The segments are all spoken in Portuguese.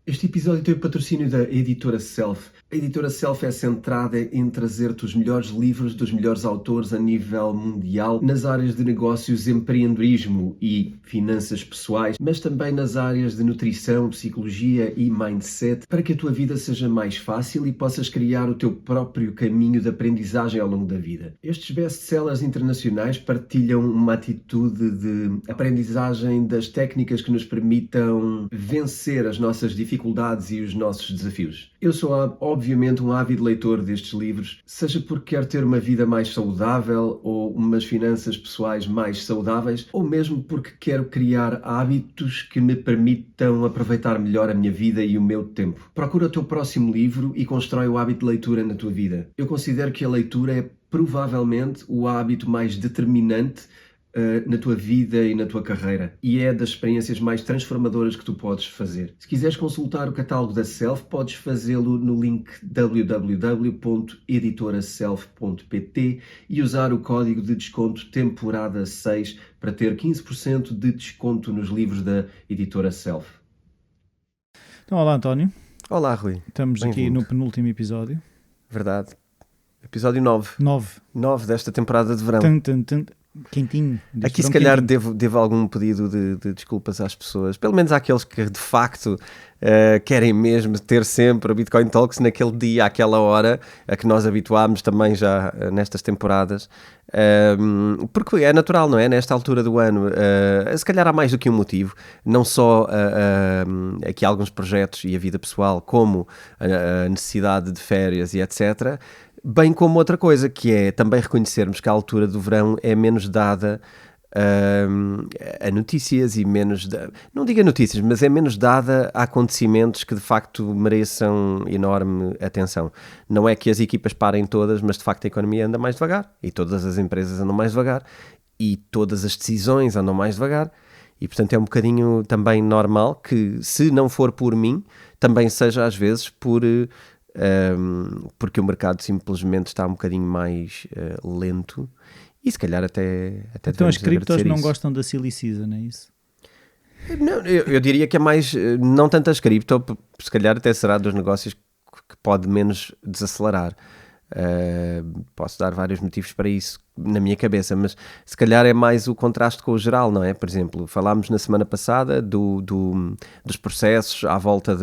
Este episódio tem o patrocínio da Editora Self. A Editora Self é centrada em trazer-te os melhores livros dos melhores autores a nível mundial nas áreas de negócios, empreendedorismo e finanças pessoais, mas também nas áreas de nutrição, psicologia e mindset, para que a tua vida seja mais fácil e possas criar o teu próprio caminho de aprendizagem ao longo da vida. Estes best-sellers internacionais partilham uma atitude de aprendizagem das técnicas que nos permitam vencer as nossas dificuldades e os nossos desafios. Eu sou, obviamente, um ávido leitor destes livros, seja porque quero ter uma vida mais saudável ou umas finanças pessoais mais saudáveis, ou mesmo porque quero criar hábitos que me permitam aproveitar melhor a minha vida e o meu tempo. Procura o teu próximo livro e constrói o hábito de leitura na tua vida. Eu considero que a leitura é provavelmente o hábito mais determinante na tua vida e na tua carreira, e é das experiências mais transformadoras que tu podes fazer. Se quiseres consultar o catálogo da Self, podes fazê-lo no link www.editoraself.pt e usar o código de desconto temporada 6 para ter 15% de desconto nos livros da Editora Self. Então, olá António. Olá Rui. Estamos aqui no penúltimo episódio. Verdade. Episódio 9. 9 desta temporada de verão. Quentinho. Aqui se calhar devo algum pedido de desculpas às pessoas, pelo menos àqueles que de facto querem mesmo ter sempre o Bitcoin Talks naquele dia, àquela hora, a que nós habituámos também já nestas temporadas, porque é natural, não é? Nesta altura do ano, se calhar há mais do que um motivo, não só aqui alguns projetos e a vida pessoal, como a necessidade de férias e etc., bem como outra coisa, que é também reconhecermos que a altura do verão é menos dada a notícias e menos... não digo a notícias, mas é menos dada a acontecimentos que de facto mereçam enorme atenção. Não é que as equipas parem todas, mas de facto a economia anda mais devagar e todas as empresas andam mais devagar e todas as decisões andam mais devagar e portanto é um bocadinho também normal que, se não for por mim, também seja às vezes porque o mercado simplesmente está um bocadinho mais lento e se calhar até então as criptos não gostam da silly season, é isso? Não, eu diria que é mais, não tanto as cripto, se calhar até será dos negócios que pode menos desacelerar. Posso dar vários motivos para isso na minha cabeça, mas se calhar é mais o contraste com o geral, não é? Por exemplo, falámos na semana passada dos processos à volta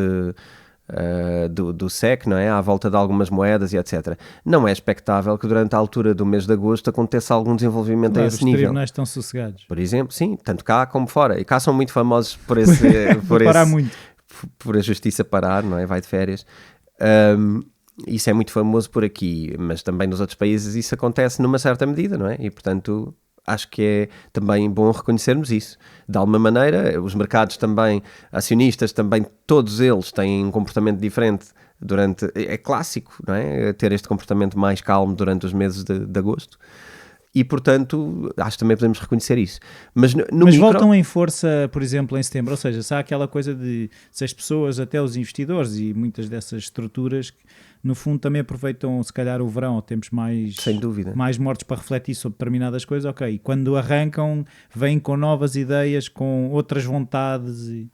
do SEC, não é? À volta de algumas moedas e etc. Não é expectável que durante a altura do mês de agosto aconteça algum desenvolvimento a esse nível. Os tribunais estão sossegados. Por exemplo, sim, tanto cá como fora. E cá são muito famosos por por a justiça parar, não é? Vai de férias. Isso é muito famoso por aqui, mas também nos outros países isso acontece numa certa medida, não é? E portanto... acho que é também bom reconhecermos isso. De alguma maneira, os mercados também, acionistas também, todos eles têm um comportamento diferente é clássico, não é? Ter este comportamento mais calmo durante os meses de agosto. E, portanto, acho que também podemos reconhecer isso. Mas voltam em força, por exemplo, em setembro. Ou seja, se há aquela coisa de se as pessoas, até os investidores e muitas dessas estruturas, no fundo também aproveitam, se calhar, o verão, ou temos mais mortos para refletir sobre determinadas coisas, ok. E quando arrancam, vêm com novas ideias, com outras vontades e...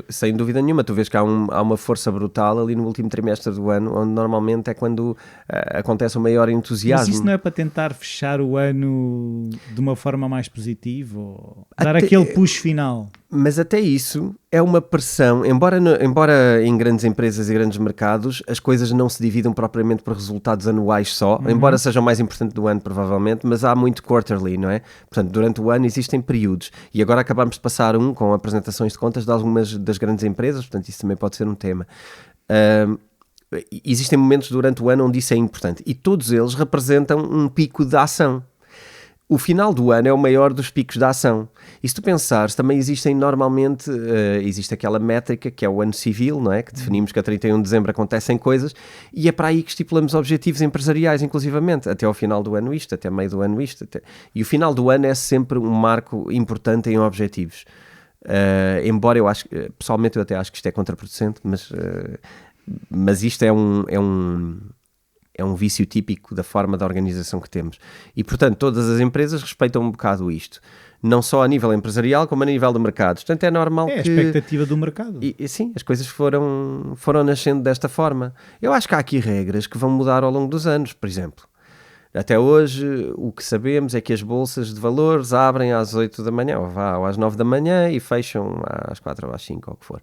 sem dúvida nenhuma, tu vês que há uma força brutal ali no último trimestre do ano, onde normalmente é quando acontece o maior entusiasmo. Mas isso não é para tentar fechar o ano de uma forma mais positiva? Ou dar aquele push final? Mas até isso é uma pressão, embora em grandes empresas e grandes mercados as coisas não se dividam propriamente por resultados anuais só, embora seja o mais importante do ano provavelmente, mas há muito quarterly, não é? Portanto, durante o ano existem períodos, e agora acabamos de passar com apresentações de contas de algumas das grandes empresas, portanto isso também pode ser um tema. Existem momentos durante o ano onde isso é importante, e todos eles representam um pico de ação. O final do ano é o maior dos picos da ação. E se tu pensares, também existem normalmente, existe aquela métrica que é o ano civil, não é? Que definimos que a 31 de dezembro acontecem coisas, e é para aí que estipulamos objetivos empresariais, inclusivamente, até ao final do ano isto, até meio do ano isto. E o final do ano é sempre um marco importante em objetivos. Embora eu acho, pessoalmente eu até acho que isto é contraproducente, mas isto é É um vício típico da forma de organização que temos. E, portanto, todas as empresas respeitam um bocado isto. Não só a nível empresarial, como a nível de mercados. Portanto, é normal que... É a expectativa do mercado. E sim, as coisas foram nascendo desta forma. Eu acho que há aqui regras que vão mudar ao longo dos anos, por exemplo. Até hoje, o que sabemos é que as bolsas de valores abrem às 8 da manhã, ou às 9 da manhã e fecham às 4 ou às 5, ou o que for.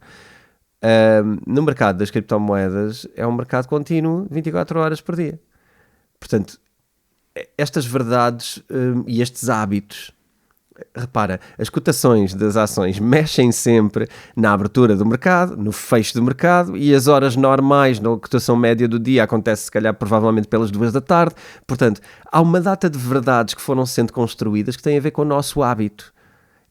No mercado das criptomoedas, é um mercado contínuo, 24 horas por dia. Portanto, estas verdades e estes hábitos, repara, as cotações das ações mexem sempre na abertura do mercado, no fecho do mercado, e as horas normais na cotação média do dia acontece se calhar provavelmente pelas 2 da tarde. Portanto, há uma data de verdades que foram sendo construídas que têm a ver com o nosso hábito.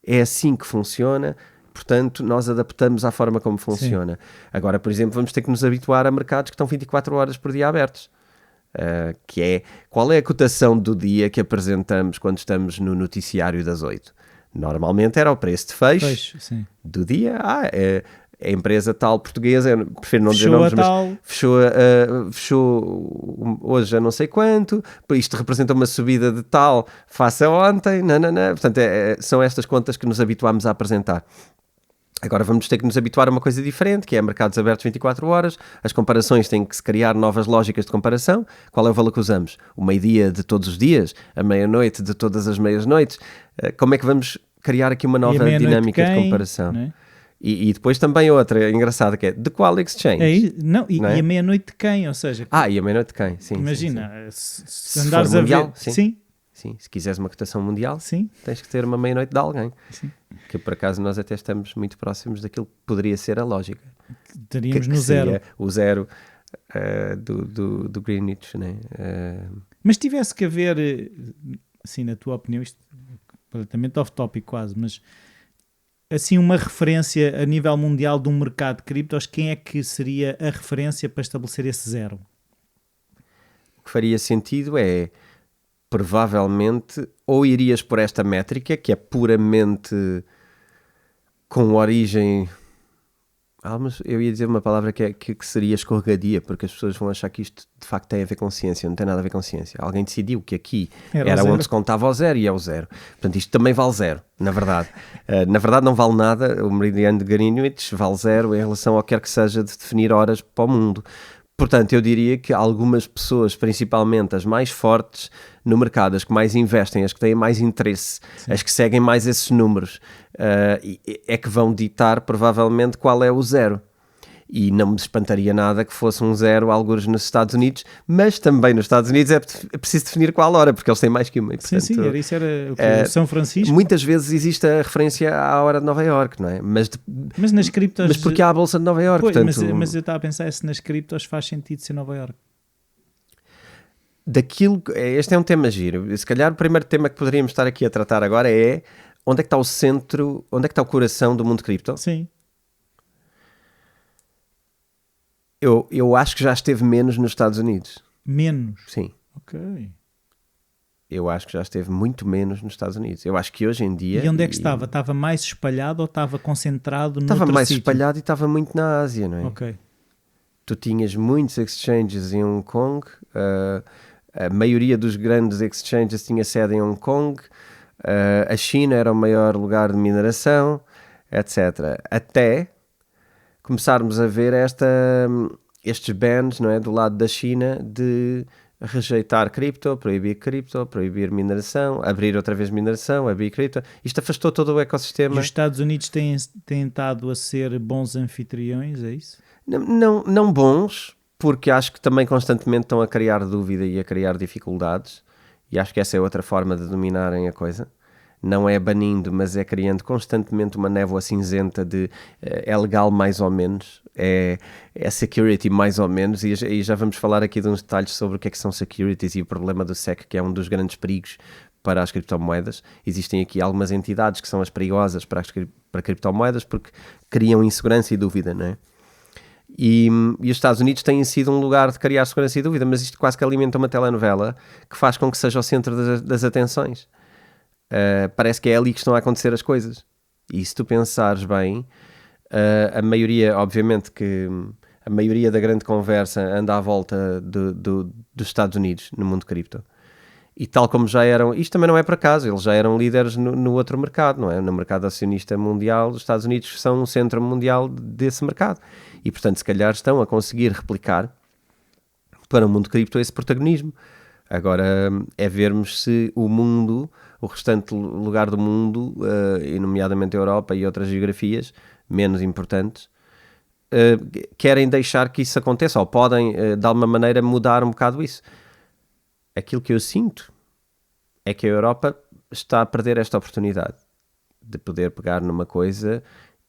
É assim que funciona, portanto nós adaptamos à forma como funciona. Sim. Agora, por exemplo, vamos ter que nos habituar a mercados que estão 24 horas por dia abertos. Que é, qual é a cotação do dia que apresentamos quando estamos no noticiário das 8? Normalmente era o preço de fecho do dia. A empresa tal portuguesa, eu prefiro não dizer nomes, mas fechou hoje a não sei quanto, isto representa uma subida de tal face a ontem, portanto são estas contas que nos habituámos a apresentar. Agora vamos ter que nos habituar a uma coisa diferente, que é mercados abertos 24 horas, as comparações têm que se criar novas lógicas de comparação. Qual é o valor que usamos? O meio-dia de todos os dias? A meia-noite de todas as meias-noites? Como é que vamos criar aqui uma nova dinâmica de comparação? Não é? E depois também outra engraçada que é de qual exchange? E a meia-noite de quem? Ou seja, e a meia-noite de quem? Sim, imagina, sim. Se andares a ver... Sim, se quiseres uma cotação mundial, sim, tens que ter uma meia-noite de alguém. Sim. Que por acaso nós até estamos muito próximos daquilo que poderia ser a lógica. Estaríamos no zero. O zero do Greenwich, né? Mas tivesse que haver, assim, na tua opinião, isto completamente off-topic quase, mas assim uma referência a nível mundial de um mercado de criptos, quem é que seria a referência para estabelecer esse zero? O que faria sentido é, provavelmente, ou irias por esta métrica, que é puramente com origem... mas eu ia dizer uma palavra que seria escorregadia, porque as pessoas vão achar que isto de facto tem a ver com ciência. Não tem nada a ver com ciência. Alguém decidiu que aqui era onde se contava o zero e é o zero. Portanto, isto também vale zero, na verdade. Na verdade não vale nada. O meridiano de Greenwich vale zero em relação ao que quer que seja de definir horas para o mundo. Portanto, eu diria que algumas pessoas, principalmente as mais fortes no mercado, as que mais investem, as que têm mais interesse, sim, as que seguem mais esses números, é que vão ditar provavelmente qual é o zero. E não me espantaria nada que fosse um zero, algures nos Estados Unidos, mas também nos Estados Unidos é preciso definir qual hora, porque eles têm mais que uma. E, portanto, sim, isso era o que São Francisco. Muitas vezes existe a referência à hora de Nova Iorque, não é? Mas nas criptos... Mas porque há a Bolsa de Nova Iorque, portanto... mas eu estava a pensar se nas criptos faz sentido ser Nova Iorque. Este é um tema giro. Se calhar o primeiro tema que poderíamos estar aqui a tratar agora é onde é que está o centro, onde é que está o coração do mundo cripto? Sim. Eu acho que já esteve menos nos Estados Unidos. Menos? Sim. Ok. Eu acho que já esteve muito menos nos Estados Unidos. Eu acho que hoje em dia... E onde é que estava? Estava mais espalhado ou estava concentrado no Estava mais sítio? Espalhado e estava muito na Ásia, não é? Ok. Tu tinhas muitos exchanges em Hong Kong, a maioria dos grandes exchanges tinha sede em Hong Kong, a China era o maior lugar de mineração, etc. Até começarmos a ver estes bans, não é, do lado da China de rejeitar cripto, proibir mineração, abrir outra vez mineração, abrir cripto. Isto afastou todo o ecossistema. E os Estados Unidos têm estado a ser bons anfitriões, é isso? Não bons, porque acho que também constantemente estão a criar dúvida e a criar dificuldades, e acho que essa é outra forma de dominarem a coisa. Não é banindo, mas é criando constantemente uma névoa cinzenta de é legal mais ou menos, é security mais ou menos, e já vamos falar aqui de uns detalhes sobre o que é que são securities e o problema do SEC, que é um dos grandes perigos para as criptomoedas. Existem aqui algumas entidades que são as perigosas para criptomoedas porque criam insegurança e dúvida, não é? E os Estados Unidos têm sido um lugar de criar segurança e dúvida, mas isto quase que alimenta uma telenovela que faz com que seja o centro das atenções. Parece que é ali que estão a acontecer as coisas. E se tu pensares bem, a maioria, obviamente que a maioria da grande conversa anda à volta dos Estados Unidos no mundo cripto. E tal como já eram, isto também não é por acaso, eles já eram líderes no outro mercado, não é? No mercado acionista mundial, os Estados Unidos são um centro mundial desse mercado. E, portanto, se calhar estão a conseguir replicar para o mundo cripto esse protagonismo. Agora é vermos se o mundo, o restante lugar do mundo, e nomeadamente a Europa e outras geografias menos importantes, querem deixar que isso aconteça ou podem, de alguma maneira, mudar um bocado isso. Aquilo que eu sinto é que a Europa está a perder esta oportunidade de poder pegar numa coisa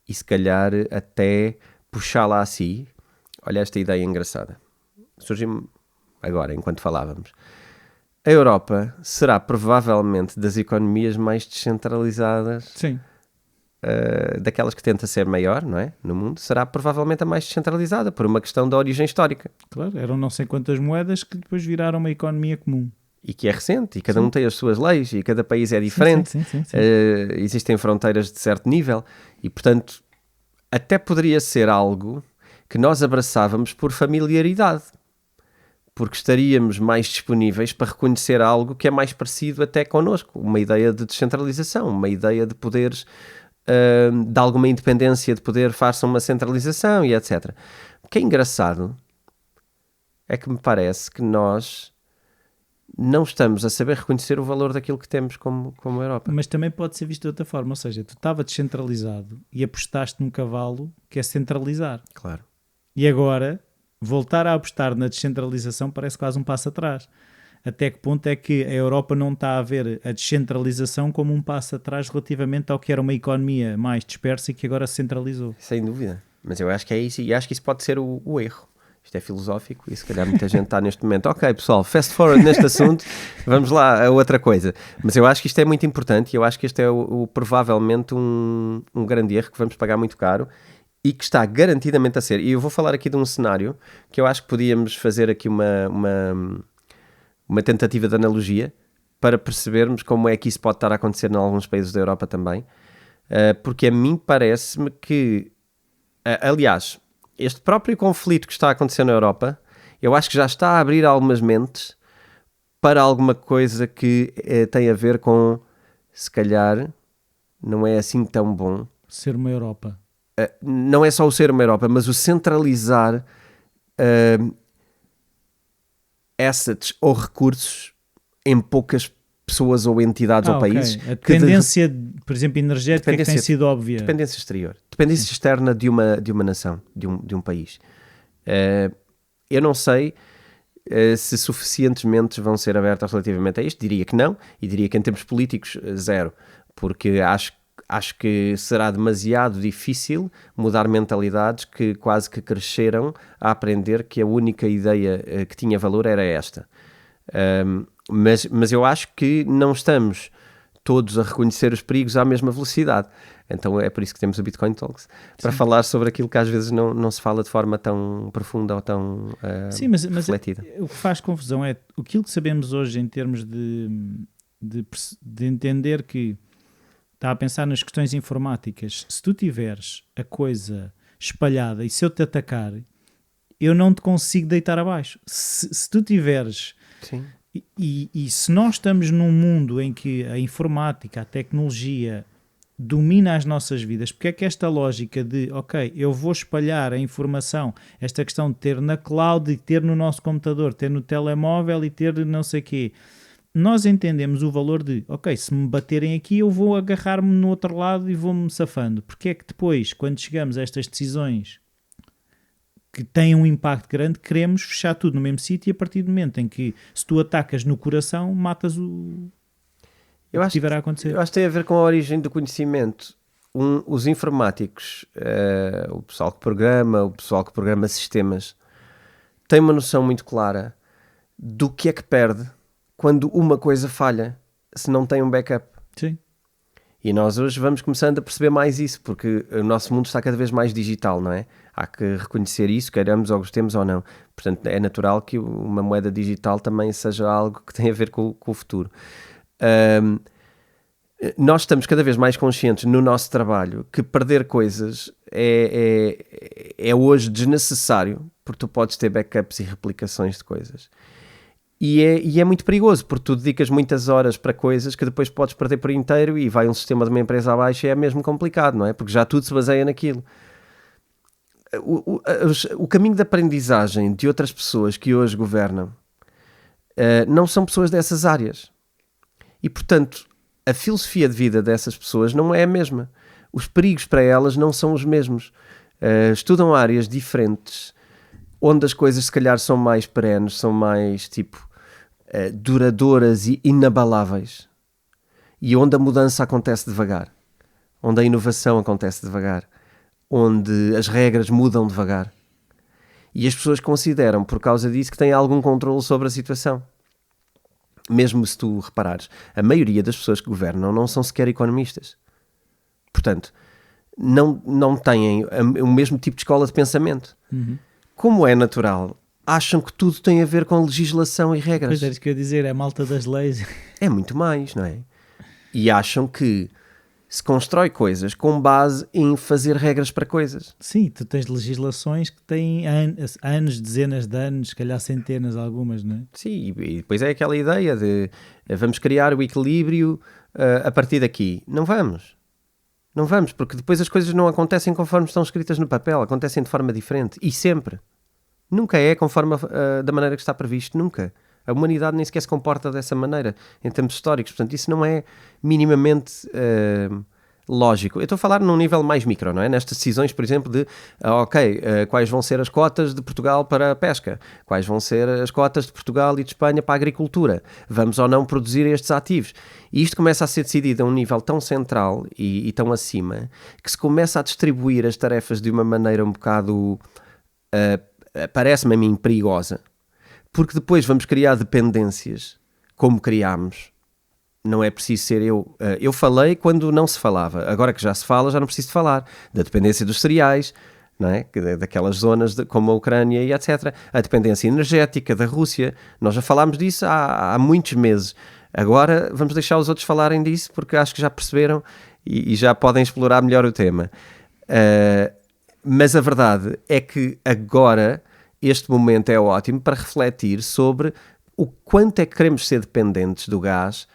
e se calhar até puxá-la a si. Olha esta ideia engraçada. Surgiu-me agora, enquanto falávamos. A Europa será provavelmente das economias mais descentralizadas. Sim. Daquelas que tenta ser maior, não é? No mundo, será provavelmente a mais descentralizada, por uma questão da origem histórica. Claro, eram não sei quantas moedas que depois viraram uma economia comum. E que é recente, e cada um tem as suas leis, e cada país é diferente. Sim. Existem fronteiras de certo nível, e portanto, até poderia ser algo que nós abraçávamos por familiaridade, porque estaríamos mais disponíveis para reconhecer algo que é mais parecido até connosco, uma ideia de descentralização, uma ideia de poderes, de alguma independência de poder face a uma centralização e etc. O que é engraçado é que me parece que nós não estamos a saber reconhecer o valor daquilo que temos como Europa. Mas também pode ser visto de outra forma, ou seja, tu estava descentralizado e apostaste num cavalo que é centralizar. Claro. E agora, voltar a apostar na descentralização parece quase um passo atrás. Até que ponto é que a Europa não está a ver a descentralização como um passo atrás relativamente ao que era uma economia mais dispersa e que agora se centralizou? Sem dúvida. Mas eu acho que é isso, e acho que isso pode ser o erro. Isto é filosófico e se calhar muita gente está neste momento. Ok, pessoal, fast forward neste assunto, vamos lá a outra coisa. Mas eu acho que isto é muito importante e eu acho que este é provavelmente um grande erro que vamos pagar muito caro e que está garantidamente a ser. E eu vou falar aqui de um cenário que eu acho que podíamos fazer aqui uma tentativa de analogia para percebermos como é que isso pode estar a acontecer em alguns países da Europa também. Porque a mim parece-me que, aliás, este próprio conflito que está a acontecer na Europa, eu acho que já está a abrir algumas mentes para alguma coisa que tem a ver com, se calhar, não é assim tão bom. Ser uma Europa. Não é só o ser uma Europa, mas o centralizar assets ou recursos em poucas pessoas ou entidades ou países. A dependência, por exemplo, energética que tem sido óbvia. Dependência exterior. Dependência externa de uma nação, de um país. Eu não sei se suficientes mentes vão ser abertas relativamente a isto. Diria que não. E diria que em termos políticos, zero. Porque acho que será demasiado difícil mudar mentalidades que quase que cresceram a aprender que a única ideia que tinha valor era esta. Mas eu acho que não estamos todos a reconhecer os perigos à mesma velocidade. Então é por isso que temos o Bitcoin Talks, para falar sobre aquilo que às vezes não se fala de forma tão profunda ou tão refletida. Mas o que faz confusão é aquilo que sabemos hoje em termos de entender que está a pensar nas questões informáticas. Se tu tiveres a coisa espalhada e se eu te atacar, eu não te consigo deitar abaixo. Se tu tiveres... Sim. E se nós estamos num mundo em que a informática, a tecnologia domina as nossas vidas, porque é que esta lógica de, ok, eu vou espalhar a informação, esta questão de ter na cloud, de ter no nosso computador, ter no telemóvel e ter não sei o quê, nós entendemos o valor de, ok, se me baterem aqui eu vou agarrar-me no outro lado e vou-me safando. Porque é que depois, quando chegamos a estas decisões que têm um impacto grande, queremos fechar tudo no mesmo sítio e a partir do momento em que se tu atacas no coração, matas o que estiver a acontecer. Eu acho que tem a ver com a origem do conhecimento. Os informáticos, o pessoal que programa sistemas, tem uma noção muito clara do que é que perde quando uma coisa falha, se não tem um backup. Sim. E nós hoje vamos começando a perceber mais isso, porque o nosso mundo está cada vez mais digital, não é? Há que reconhecer isso, queiramos ou gostemos ou não. Portanto, é natural que uma moeda digital também seja algo que tem a ver com o futuro. nós estamos cada vez mais conscientes no nosso trabalho que perder coisas é hoje desnecessário, porque tu podes ter backups e replicações de coisas. E é muito perigoso, porque tu dedicas muitas horas para coisas que depois podes perder por inteiro e vai um sistema de uma empresa abaixo e é mesmo complicado, não é? Porque já tudo se baseia naquilo. O caminho de aprendizagem de outras pessoas que hoje governam não são pessoas dessas áreas. E, portanto, a filosofia de vida dessas pessoas não é a mesma. Os perigos para elas não são os mesmos. Estudam áreas diferentes, onde as coisas se calhar são mais perenes, são mais duradouras e inabaláveis. E onde a mudança acontece devagar. Onde a inovação acontece devagar. Onde as regras mudam devagar. E as pessoas consideram, por causa disso, que têm algum controle sobre a situação. Mesmo se tu reparares, a maioria das pessoas que governam não são sequer economistas. Portanto, não têm o mesmo tipo de escola de pensamento. Uhum. Como é natural, acham que tudo tem a ver com legislação e regras. Pois é, isso que eu ia dizer, é a malta das leis. É muito mais, não é? E acham que se constrói coisas com base em fazer regras para coisas. Sim, tu tens legislações que têm anos, dezenas de anos, se calhar centenas algumas, não é? Sim, e depois é aquela ideia de vamos criar o equilíbrio a partir daqui. Não vamos, porque depois as coisas não acontecem conforme estão escritas no papel, acontecem de forma diferente, e sempre. Nunca é conforme da maneira que está previsto, nunca. A humanidade nem sequer se comporta dessa maneira, em termos históricos. Portanto, isso não é minimamente lógico. Eu estou a falar num nível mais micro, não é? Nestas decisões, por exemplo, de quais vão ser as cotas de Portugal para a pesca? Quais vão ser as cotas de Portugal e de Espanha para a agricultura? Vamos ou não produzir estes ativos? E isto começa a ser decidido a um nível tão central e tão acima, que se começa a distribuir as tarefas de uma maneira um bocado, parece-me a mim, perigosa. Porque depois vamos criar dependências, como criámos. Não é preciso ser eu. Eu falei quando não se falava. Agora que já se fala, já não preciso de falar. Da dependência dos cereais, não é? Daquelas zonas como a Ucrânia e etc. A dependência energética da Rússia. Nós já falámos disso há muitos meses. Agora vamos deixar os outros falarem disso, porque acho que já perceberam e já podem explorar melhor o tema. Mas a verdade é que agora este momento é ótimo para refletir sobre o quanto é que queremos ser dependentes do gás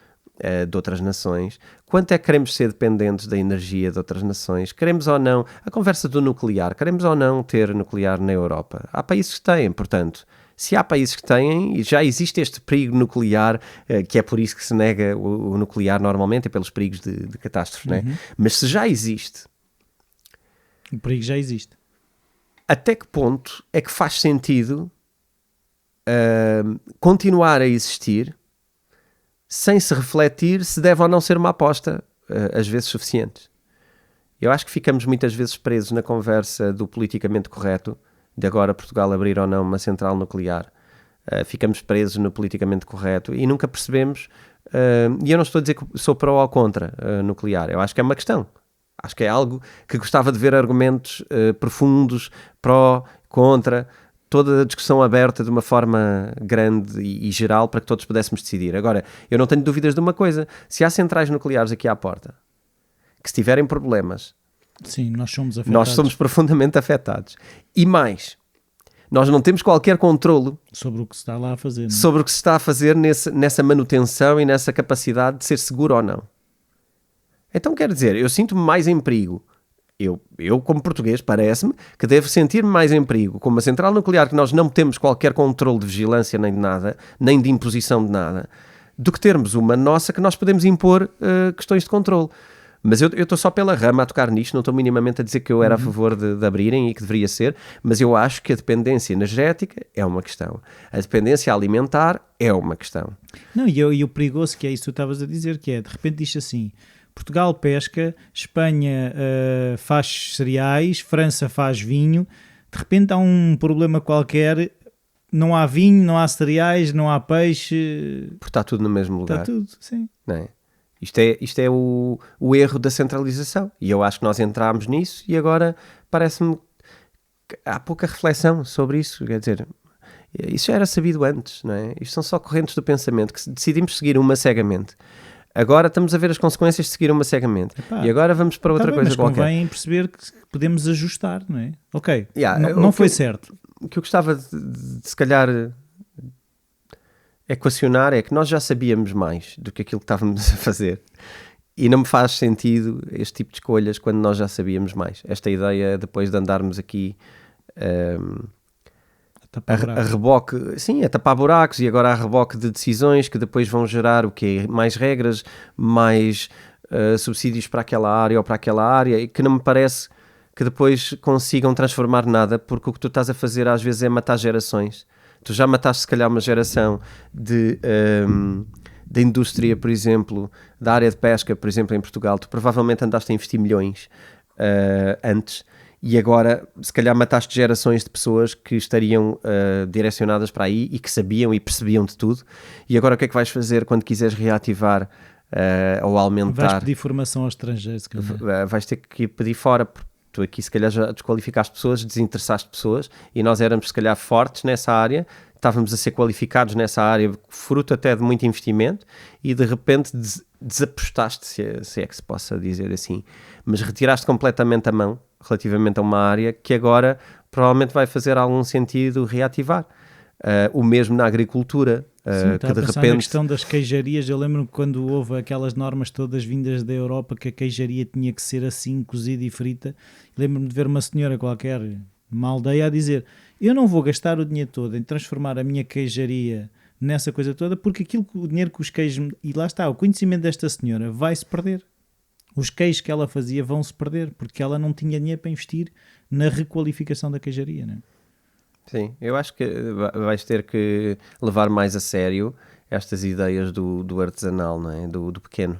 de outras nações, quanto é que queremos ser dependentes da energia de outras nações, queremos ou não, a conversa do nuclear, queremos ou não ter nuclear na Europa. Há países que têm, portanto, se há países que têm, e já existe este perigo nuclear, que é por isso que se nega o nuclear normalmente, é pelos perigos de catástrofe, não é? Mas se já existe... O perigo já existe. Até que ponto é que faz sentido continuar a existir sem se refletir se deve ou não ser uma aposta às vezes suficientes? Eu acho que ficamos muitas vezes presos na conversa do politicamente correto, de agora Portugal abrir ou não uma central nuclear. Ficamos presos no politicamente correto e nunca percebemos, e eu não estou a dizer que sou pró ou contra nuclear, eu acho que é uma questão. Acho que é algo que gostava de ver argumentos profundos, pró, contra, toda a discussão aberta de uma forma grande e geral para que todos pudéssemos decidir. Agora, eu não tenho dúvidas de uma coisa. Se há centrais nucleares aqui à porta, que se tiverem problemas... Sim, nós somos afetados. Nós somos profundamente afetados. E mais, nós não temos qualquer controlo sobre o que se está lá a fazer. Não? Sobre o que se está a fazer nessa manutenção e nessa capacidade de ser seguro ou não. Então, quer dizer, eu sinto-me mais em perigo. Eu, como português, parece-me que devo sentir-me mais em perigo com uma central nuclear que nós não temos qualquer controle de vigilância nem de nada, nem de imposição de nada, do que termos uma nossa que nós podemos impor questões de controle. Mas eu estou só pela rama a tocar nisto, não estou minimamente a dizer que eu era a favor de abrirem e que deveria ser, mas eu acho que a dependência energética é uma questão. A dependência alimentar é uma questão. Não, e o perigoso que é isso que tu estavas a dizer, que é, de repente diz assim... Portugal pesca, Espanha faz cereais, França faz vinho, de repente há um problema qualquer, não há vinho, não há cereais, não há peixe... Porque está tudo no mesmo lugar. Está tudo, sim. Não é? Isto é o erro da centralização, e eu acho que nós entrámos nisso e agora parece-me que há pouca reflexão sobre isso, quer dizer... Isso já era sabido antes, não é? Isto são só correntes do pensamento que decidimos seguir uma cegamente. Agora estamos a ver as consequências de seguir uma cegamente. E agora vamos para outra coisa qualquer. Mas convém perceber que podemos ajustar, não é? Ok, Yeah, não foi certo. O que eu gostava de se calhar equacionar é que nós já sabíamos mais do que aquilo que estávamos a fazer. E não me faz sentido este tipo de escolhas quando nós já sabíamos mais. Esta ideia, depois de andarmos aqui a reboque, sim, a tapar buracos, e agora a reboque de decisões que depois vão gerar o quê? Mais regras, mais subsídios para aquela área ou para aquela área, e que não me parece que depois consigam transformar nada, porque o que tu estás a fazer às vezes é matar gerações. Tu já mataste se calhar uma geração da indústria, por exemplo, da área de pesca, por exemplo, em Portugal. Tu provavelmente andaste a investir milhões antes, e agora se calhar mataste gerações de pessoas que estariam direcionadas para aí e que sabiam e percebiam de tudo. E agora o que é que vais fazer quando quiseres reativar ou aumentar? Vais pedir formação aos estrangeiros, se calhar. Vais ter que pedir fora, porque tu aqui se calhar já desqualificaste pessoas, desinteressaste pessoas, e nós éramos se calhar fortes nessa área, estávamos a ser qualificados nessa área, fruto até de muito investimento, e de repente desapostaste, se é que se possa dizer assim, mas retiraste completamente a mão relativamente a uma área que agora provavelmente vai fazer algum sentido reativar. O mesmo na agricultura. Sim, que de repente... na questão das queijarias, eu lembro-me quando houve aquelas normas todas vindas da Europa que a queijaria tinha que ser assim, cozida e frita. Lembro-me de ver uma senhora qualquer, numa aldeia, a dizer: eu não vou gastar o dinheiro todo em transformar a minha queijaria nessa coisa toda, porque o dinheiro que os queijos... E lá está, o conhecimento desta senhora vai-se perder. Os queijos que ela fazia vão-se perder, porque ela não tinha dinheiro para investir na requalificação da queijaria, não é? Sim, eu acho que vais ter que levar mais a sério estas ideias do artesanal, não é? Do pequeno.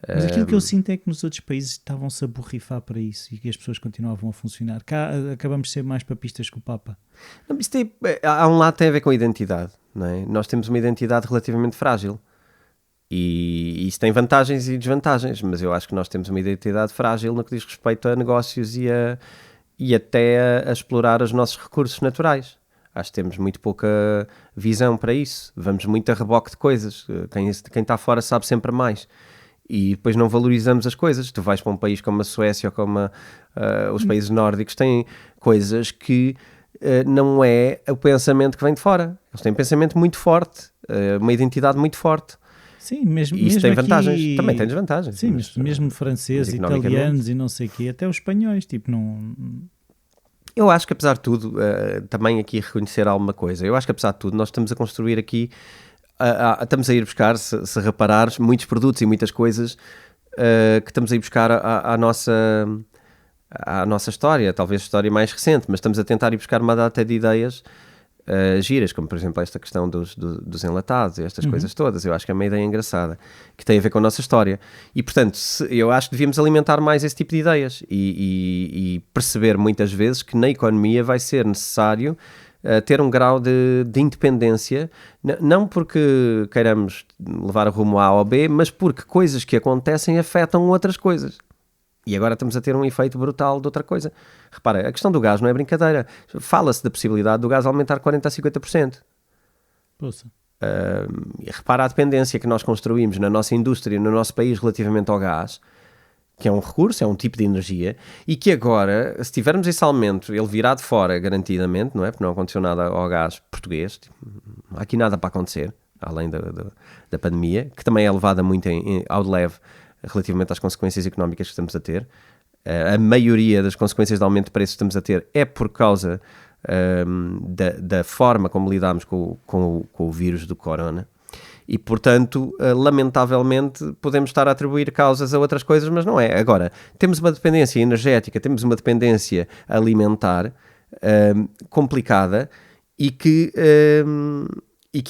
Mas aquilo que eu sinto é que nos outros países estavam-se a borrifar para isso e que as pessoas continuavam a funcionar. Cá acabamos de ser mais papistas que o Papa. Não, isso há um lado que tem a ver com a identidade, não é? Nós temos uma identidade relativamente frágil. E isso tem vantagens e desvantagens, mas eu acho que nós temos uma identidade frágil no que diz respeito a negócios e até a explorar os nossos recursos naturais. Acho que temos muito pouca visão para isso. Vamos muito a reboque de coisas. Quem está fora sabe sempre mais. E depois não valorizamos as coisas. Tu vais para um país como a Suécia ou como os países nórdicos, têm coisas que não é o pensamento que vem de fora. Eles têm um pensamento muito forte, uma identidade muito forte. Sim, mesmo, e isso mesmo tem vantagens, aqui... também tem desvantagens. Sim, mas mesmo franceses, italianos e não sei o quê, até os espanhóis, tipo, não... Eu acho que apesar de tudo, também aqui reconhecer alguma coisa, eu acho que apesar de tudo nós estamos a construir aqui, estamos a ir buscar, se reparares, muitos produtos e muitas coisas que estamos a ir buscar à nossa história, talvez a história mais recente, mas estamos a tentar ir buscar uma data de ideias giras, como por exemplo esta questão dos enlatados e estas coisas todas. Eu acho que é uma ideia engraçada que tem a ver com a nossa história, e portanto eu acho que devíamos alimentar mais esse tipo de ideias e perceber muitas vezes que na economia vai ser necessário ter um grau de independência, não porque queiramos levar o rumo A ou B, mas porque coisas que acontecem afetam outras coisas. E agora estamos a ter um efeito brutal de outra coisa. Repara, a questão do gás não é brincadeira. Fala-se da possibilidade do gás aumentar 40% a 50%. Poxa. E repara a dependência que nós construímos na nossa indústria, no nosso país, relativamente ao gás, que é um recurso, é um tipo de energia, e que agora, se tivermos esse aumento, ele virá de fora garantidamente, não é? Porque não aconteceu nada ao gás português, não há aqui nada para acontecer, além da pandemia, que também é levada muito ao de leve relativamente às consequências económicas que estamos a ter. A maioria das consequências de aumento de preços que estamos a ter é por causa da forma como lidamos com o vírus do corona, e portanto lamentavelmente podemos estar a atribuir causas a outras coisas, mas não é. Agora, temos uma dependência energética, temos uma dependência alimentar complicada, e que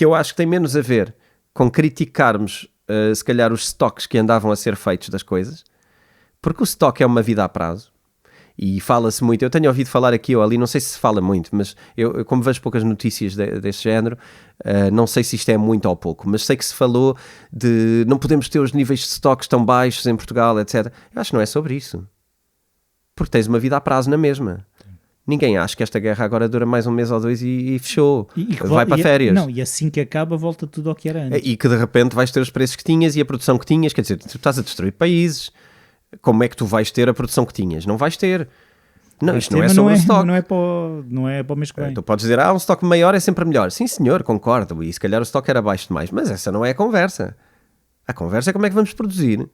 eu acho que tem menos a ver com criticarmos se calhar os stocks que andavam a ser feitos das coisas, porque o stock é uma vida a prazo, e fala-se muito, eu tenho ouvido falar aqui ou ali, não sei se fala muito, mas eu como vejo poucas notícias desse género, não sei se isto é muito ou pouco, mas sei que se falou de não podemos ter os níveis de stocks tão baixos em Portugal, etc. Eu acho que não é sobre isso, porque tens uma vida a prazo na mesma. Ninguém acha que esta guerra agora dura mais um mês ou dois e fechou. Vai para férias. Não, e assim que acaba, volta tudo ao que era antes. E que de repente vais ter os preços que tinhas e a produção que tinhas. Quer dizer, tu estás a destruir países. Como é que tu vais ter a produção que tinhas? Não vais ter. Não, isto não é sobre o estoque. Não é para o mês que vem. Tu podes dizer, um estoque maior é sempre melhor. Sim, senhor, concordo. E se calhar o estoque era baixo demais. Mas essa não é a conversa. A conversa é como é que vamos produzir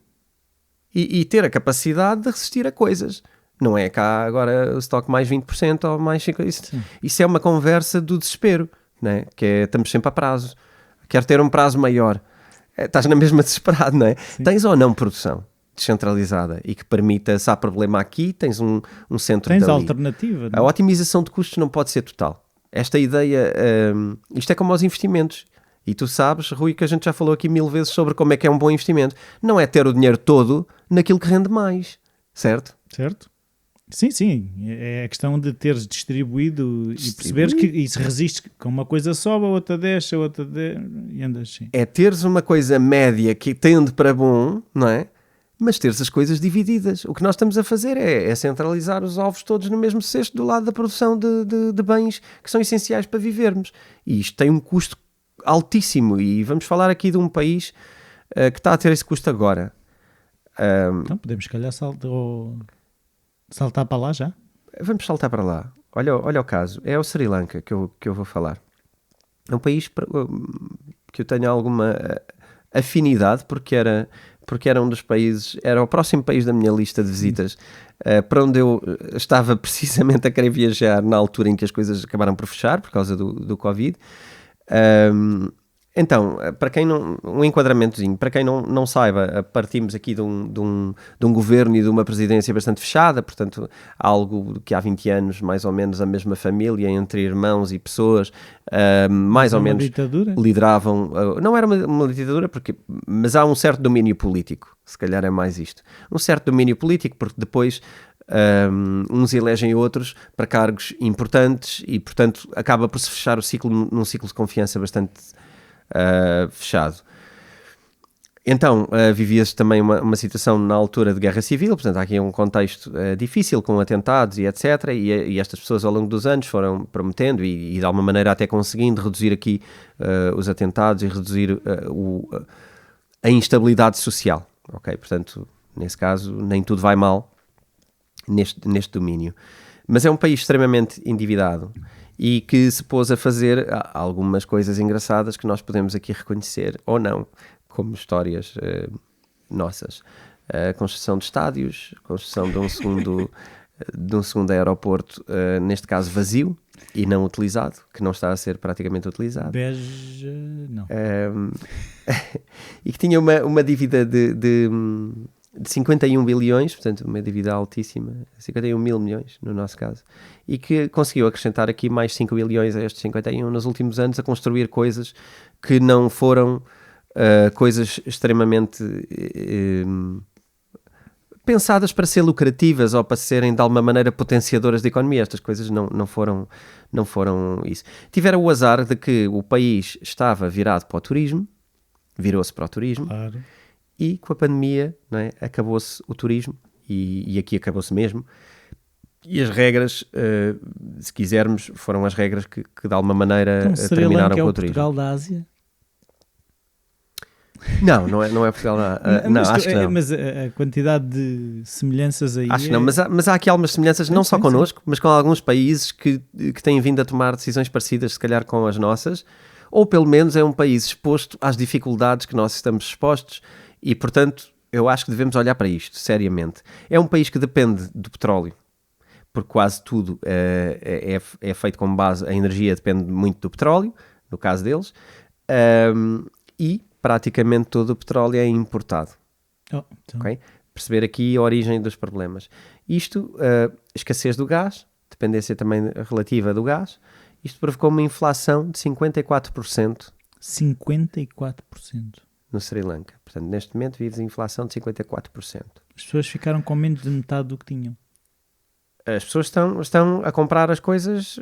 e ter a capacidade de resistir a coisas. Não é cá agora o estoque mais 20% ou mais 50%. Isso é uma conversa do desespero, né? Que é, estamos sempre a prazo. Quero ter um prazo maior. Estás na mesma desesperado, não é? Sim. Tens ou não produção descentralizada e que permita, se há problema aqui, tens um centro dali. Tens alternativa. Não? A otimização de custos não pode ser total. Esta ideia, isto é como aos investimentos. E tu sabes, Rui, que a gente já falou aqui 1000 vezes sobre como é que é um bom investimento. Não é ter o dinheiro todo naquilo que rende mais, certo? Certo. Sim. É a questão de teres distribuído e perceberes que isso resiste com uma coisa sobe, a outra desce, a outra e andas assim. É teres uma coisa média que tende para bom, não é? Mas teres as coisas divididas. O que nós estamos a fazer é centralizar os ovos todos no mesmo cesto do lado da produção de bens que são essenciais para vivermos. E isto tem um custo altíssimo. E vamos falar aqui de um país que está a ter esse custo agora. Então podemos, se calhar, saltar para lá já? Vamos saltar para lá. Olha o caso. É o Sri Lanka que eu vou falar. É um país que eu tenho alguma afinidade, porque era um dos países, era o próximo país da minha lista de visitas, para onde eu estava precisamente a querer viajar na altura em que as coisas acabaram por fechar, por causa do Covid. Então, para quem não, um enquadramentozinho, para quem não saiba, partimos aqui de um governo e de uma presidência bastante fechada, portanto, algo que há 20 anos, mais ou menos, a mesma família, entre irmãos e pessoas, mais ou menos ditadura? Lideravam, não era uma ditadura, mas há um certo domínio político, se calhar é mais isto, um certo domínio político, porque depois uns elegem outros para cargos importantes e, portanto, acaba por se fechar o ciclo num ciclo de confiança bastante fechado. Então, vivia-se também uma situação na altura de guerra civil, portanto, há aqui um contexto difícil, com atentados e etc. E estas pessoas, ao longo dos anos, foram prometendo e de alguma maneira até conseguindo reduzir aqui os atentados e reduzir a instabilidade social. Ok? Portanto, nesse caso, nem tudo vai mal neste domínio. Mas é um país extremamente endividado e que se pôs a fazer algumas coisas engraçadas que nós podemos aqui reconhecer, ou não, como histórias nossas. A construção de estádios, a construção de um segundo aeroporto, neste caso vazio e não utilizado, que não está a ser praticamente utilizado. Beja, não. E que tinha uma dívida de 51 bilhões, portanto uma dívida altíssima, 51 mil milhões no nosso caso, e que conseguiu acrescentar aqui mais 5 bilhões a estes 51 nos últimos anos, a construir coisas que não foram coisas extremamente pensadas para ser lucrativas ou para serem de alguma maneira potenciadoras da economia. Estas coisas não foram isso. Tiveram o azar de que o país estava virado para o turismo, virou-se para o turismo. Claro. E com a pandemia, não é, acabou-se o turismo e aqui acabou-se mesmo. E as regras, se quisermos, foram as regras que de alguma maneira terminaram com o turismo. Portugal da Ásia? Não é Portugal da Ásia. Não, acho que não. Mas a quantidade de semelhanças aí... Acho que não, mas há aqui algumas semelhanças, não só connosco, mas com alguns países que têm vindo a tomar decisões parecidas, se calhar com as nossas, ou pelo menos é um país exposto às dificuldades que nós estamos expostos. E, portanto, eu acho que devemos olhar para isto, seriamente. É um país que depende do petróleo, porque quase tudo é feito com base, a energia depende muito do petróleo, no caso deles, e praticamente todo o petróleo é importado. Então. Okay? Perceber aqui a origem dos problemas. Isto, escassez do gás, dependência também relativa do gás, isto provocou uma inflação de 54%. 54%? No Sri Lanka. Portanto, neste momento vive inflação de 54%. As pessoas ficaram com menos de metade do que tinham. As pessoas estão a comprar as coisas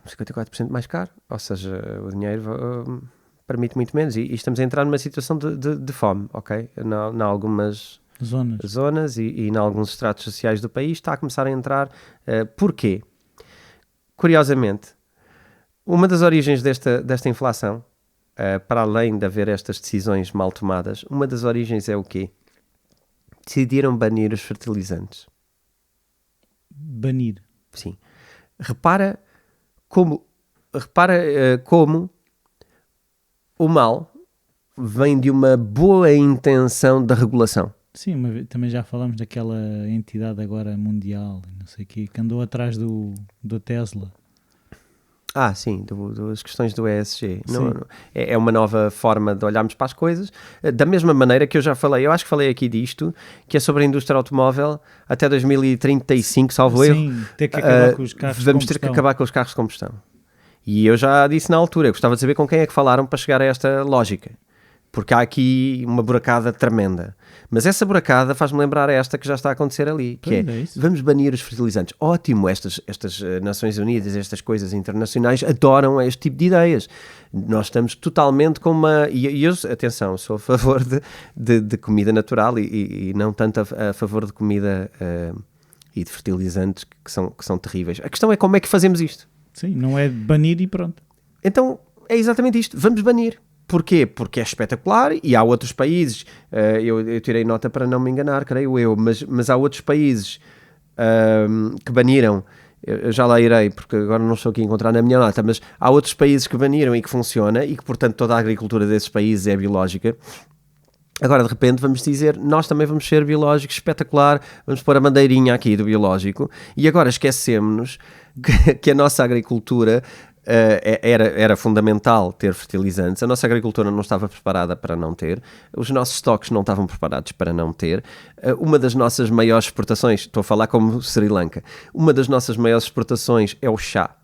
54% mais caro. Ou seja, o dinheiro permite muito menos. E estamos a entrar numa situação de fome, ok? Em algumas zonas e em alguns estratos sociais do país está a começar a entrar. Porquê? curiosamente, uma das origens desta inflação, para além de haver estas decisões mal tomadas, uma das origens é o quê? Decidiram banir os fertilizantes. Banir? Sim. Repara como o mal vem de uma boa intenção da regulação. Sim, também já falamos daquela entidade agora mundial, não sei o quê, que andou atrás do Tesla. Sim, das questões do ESG. Não, é uma nova forma de olharmos para as coisas, da mesma maneira que eu já falei, eu acho que falei aqui disto, que é sobre a indústria automóvel até 2035, salvo erro. Sim, ter que acabar com os carros de vamos ter que acabar com os carros de combustão. E eu já disse na altura, eu gostava de saber com quem é que falaram para chegar a esta lógica. Porque há aqui uma buracada tremenda. Mas essa buracada faz-me lembrar esta que já está a acontecer ali, que é vamos banir os fertilizantes. Ótimo, estas Nações Unidas, estas coisas internacionais adoram este tipo de ideias. Nós estamos totalmente com uma... E eu, atenção, sou a favor de comida natural e não tanto a favor de comida e de fertilizantes que são terríveis. A questão é como é que fazemos isto. Sim, não é banir e pronto. Então, é exatamente isto. Vamos banir. Porquê? Porque é espetacular e há outros países, eu tirei nota para não me enganar, creio eu, mas há outros países que baniram, eu já lá irei, porque agora não estou aqui a encontrar na minha nota, mas há outros países que baniram e que funciona e que, portanto, toda a agricultura desses países é biológica. Agora, de repente, vamos dizer, nós também vamos ser biológicos, espetacular, vamos pôr a bandeirinha aqui do biológico e agora esquecemos que a nossa agricultura... Era fundamental ter fertilizantes, a nossa agricultura não estava preparada para não ter, os nossos estoques não estavam preparados para não ter. Uma das nossas maiores exportações, estou a falar como Sri Lanka, uma das nossas maiores exportações é o chá.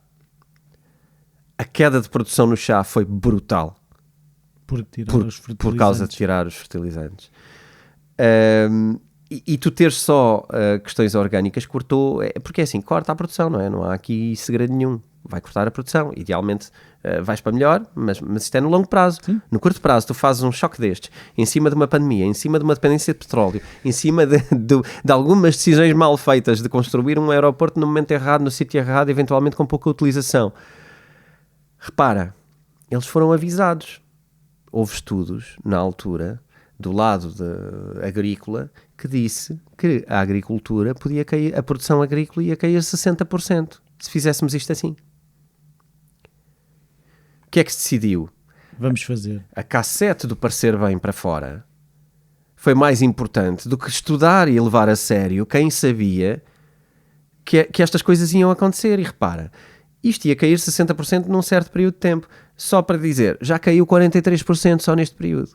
A queda de produção no chá foi brutal por causa de tirar os fertilizantes. E tu teres só questões orgânicas cortou, porque é assim, corta a produção, não é? Não há aqui segredo nenhum. Vai cortar a produção, idealmente vais para melhor, mas isto é no longo prazo. Sim. No curto prazo tu fazes um choque destes, em cima de uma pandemia, em cima de uma dependência de petróleo, em cima de algumas decisões mal feitas de construir um aeroporto no momento errado, no sítio errado, eventualmente com pouca utilização. Repara, eles foram avisados. Houve estudos na altura do lado agrícola que disse que a agricultura podia cair, a produção agrícola ia cair 60% se fizéssemos isto assim. O que é que se decidiu? Vamos fazer. A cassete do parecer bem para fora foi mais importante do que estudar e levar a sério quem sabia que estas coisas iam acontecer. E repara, isto ia cair 60% num certo período de tempo. Só para dizer, já caiu 43% só neste período.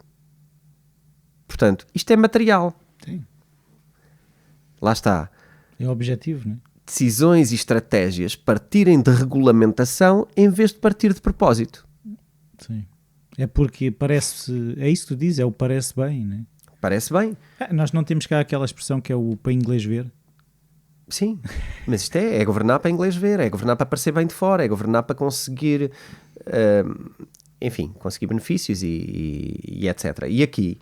Portanto, isto é material. Sim. Lá está. É o objetivo, não é? Decisões e estratégias partirem de regulamentação em vez de partir de propósito. Sim. É porque parece... É isso que tu dizes, é o parece bem, não é? Parece bem. Nós não temos cá aquela expressão que é o para inglês ver. Sim, mas isto é governar para inglês ver, é governar para parecer bem de fora, é governar para conseguir, enfim, conseguir benefícios e etc. E aqui,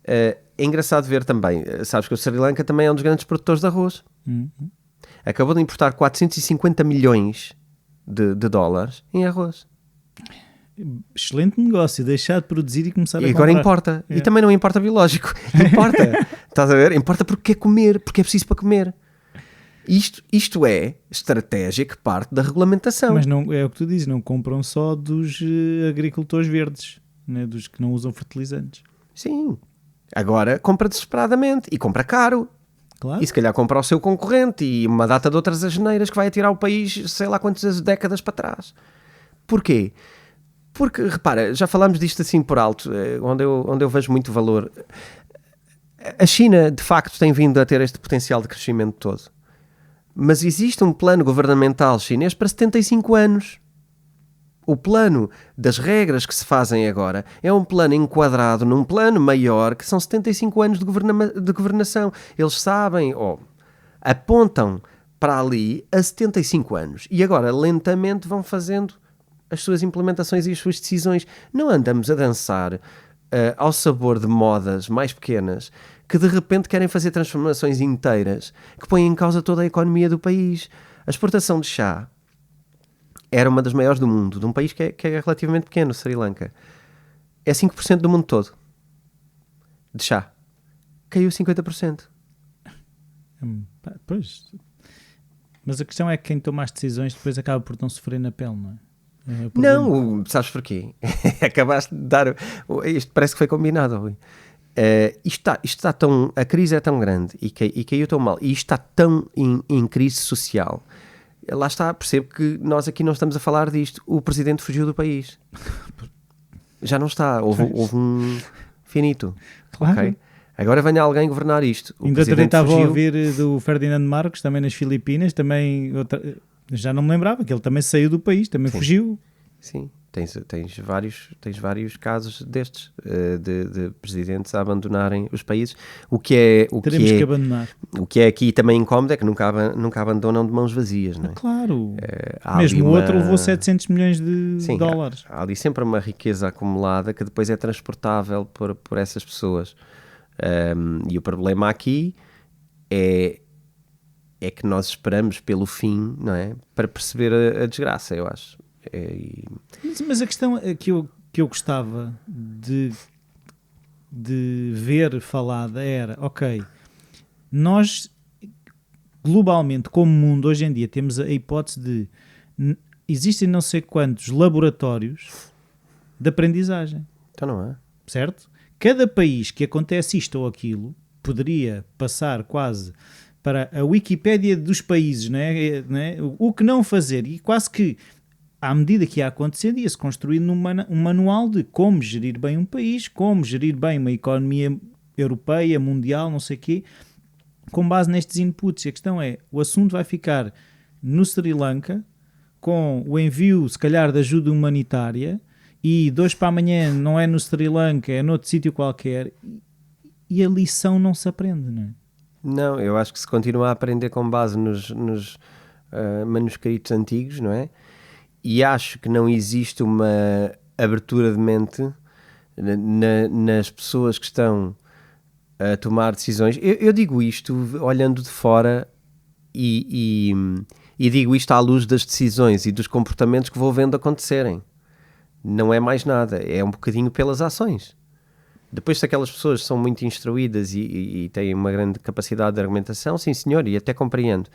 é engraçado ver também, sabes que o Sri Lanka também é um dos grandes produtores de arroz. Acabou de importar 450 milhões de dólares em arroz. Excelente negócio, deixar de produzir e começar a comprar. E agora importa. E também não importa biológico. Importa. Estás a ver? Importa porque quer comer, porque é preciso para comer. Isto é estratégia que parte da regulamentação. Mas não, é o que tu dizes, não compram só dos agricultores verdes, né? Dos que não usam fertilizantes. Sim. Agora compra desesperadamente e compra caro. Claro. E se calhar compra ao seu concorrente e uma data de outras asneiras que vai atirar o país sei lá quantas décadas para trás. Porquê? Porque, repara, já falámos disto assim por alto, onde eu vejo muito valor. A China, de facto, tem vindo a ter este potencial de crescimento todo. Mas existe um plano governamental chinês para 75 anos. O plano das regras que se fazem agora é um plano enquadrado num plano maior que são 75 anos de governação. Eles sabem, apontam para ali a 75 anos. E agora, lentamente, vão fazendo as suas implementações e as suas decisões. Não andamos a dançar ao sabor de modas mais pequenas que de repente querem fazer transformações inteiras que põem em causa toda a economia do país. A exportação de chá era uma das maiores do mundo, de um país que é relativamente pequeno, Sri Lanka. É 5% do mundo todo de chá. Caiu 50%. Pois. Mas a questão é que quem toma as decisões depois acaba por não sofrer na pele, não é? Não, sabes porquê? Acabaste de dar... Isto parece que foi combinado, Rui. Isto está tão... A crise é tão grande e caiu tão mal. E isto está tão em crise social. Lá está, percebo que nós aqui não estamos a falar disto. O presidente fugiu do país. Já não está. Houve um finito. Claro. Okay? Agora venha alguém governar isto. Ainda também estava a ouvir do Ferdinando Marcos, também nas Filipinas, também... Já não me lembrava que ele também saiu do país, também fugiu. Sim, tens vários casos destes, de presidentes a abandonarem os países. Teremos que abandonar. O que é aqui também incómodo é que nunca abandonam de mãos vazias, não é? Claro. Mesmo o outro levou 700 milhões de dólares. Há ali sempre uma riqueza acumulada que depois é transportável por essas pessoas. E o problema aqui é que nós esperamos pelo fim, não é? Para perceber a desgraça, eu acho. Mas a questão que eu gostava de ver falada era, ok, nós globalmente, como mundo, hoje em dia temos a hipótese de existem não sei quantos laboratórios de aprendizagem. Então não é? Certo? Cada país que acontece isto ou aquilo poderia passar quase para a Wikipédia dos países, não é? O que não fazer, e quase que à medida que ia acontecendo ia-se construindo um manual de como gerir bem um país, como gerir bem uma economia europeia, mundial, não sei o quê, com base nestes inputs. E a questão é, o assunto vai ficar no Sri Lanka, com o envio, se calhar, de ajuda humanitária, e 2 para amanhã não é no Sri Lanka, é noutro sítio qualquer, e a lição não se aprende, não é? Não, eu acho que se continua a aprender com base nos manuscritos antigos, não é? E acho que não existe uma abertura de mente nas pessoas que estão a tomar decisões. Eu digo isto olhando de fora e digo isto à luz das decisões e dos comportamentos que vou vendo acontecerem. Não é mais nada, é um bocadinho pelas ações. Depois, se aquelas pessoas são muito instruídas e têm uma grande capacidade de argumentação, sim senhor, e até compreendo.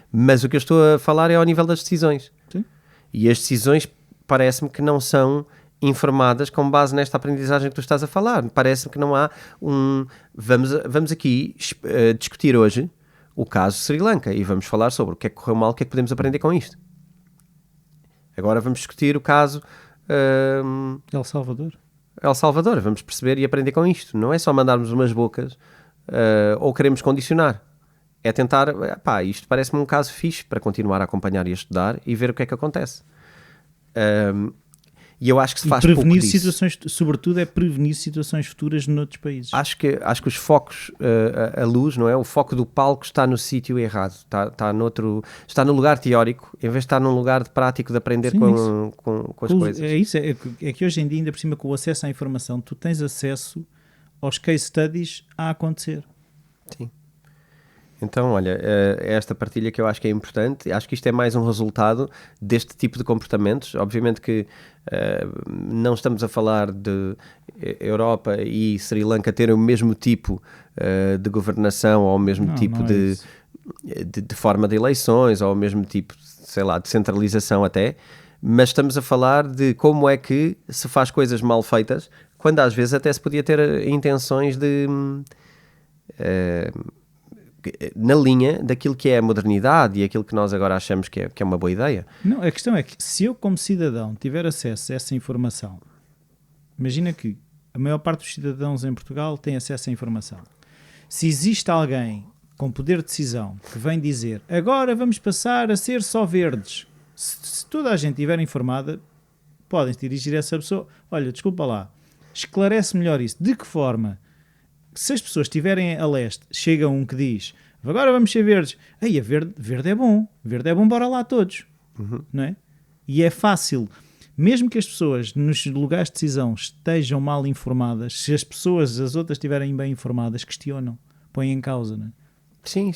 Mas o que eu estou a falar é ao nível das decisões. Sim. E as decisões parece-me que não são informadas com base nesta aprendizagem que tu estás a falar. Parece-me que não há Vamos aqui discutir hoje o caso Sri Lanka e vamos falar sobre o que é que correu mal, o que é que podemos aprender com isto. Agora vamos discutir o caso El Salvador. Vamos perceber e aprender com isto. Não é só mandarmos umas bocas ou queremos condicionar. É tentar, isto parece-me um caso fixe para continuar a acompanhar e a estudar e ver o que é que acontece. E eu acho que se faz pouco disso. Situações, sobretudo é prevenir situações futuras noutros países. Acho que os focos, a luz, não é? O foco do palco está no sítio errado. Está no lugar teórico, em vez de estar num lugar de prático, de aprender com as coisas. É isso, é que hoje em dia, ainda por cima, com o acesso à informação, tu tens acesso aos case studies a acontecer. Sim. Então, olha, é esta partilha que eu acho que é importante. Acho que isto é mais um resultado deste tipo de comportamentos. Obviamente que não estamos a falar de Europa e Sri Lanka terem o mesmo tipo de governação ou o mesmo tipo de forma de eleições ou o mesmo tipo, sei lá, de centralização até. Mas estamos a falar de como é que se faz coisas mal feitas, quando às vezes até se podia ter intenções de... na linha daquilo que é a modernidade e aquilo que nós agora achamos que é uma boa ideia. Não, a questão é que se eu como cidadão tiver acesso a essa informação, imagina que a maior parte dos cidadãos em Portugal tem acesso à informação. Se existe alguém com poder de decisão que vem dizer agora vamos passar a ser só verdes, se toda a gente estiver informada, podem-se dirigir a essa pessoa, olha, desculpa lá, esclarece melhor isso, de que forma? Se as pessoas estiverem a leste, chega um que diz agora vamos ser verdes, aí verde é bom, bora lá todos, não é? E é fácil, mesmo que as pessoas nos lugares de decisão estejam mal informadas, se as outras estiverem bem informadas, questionam, põem em causa, não é? Sim.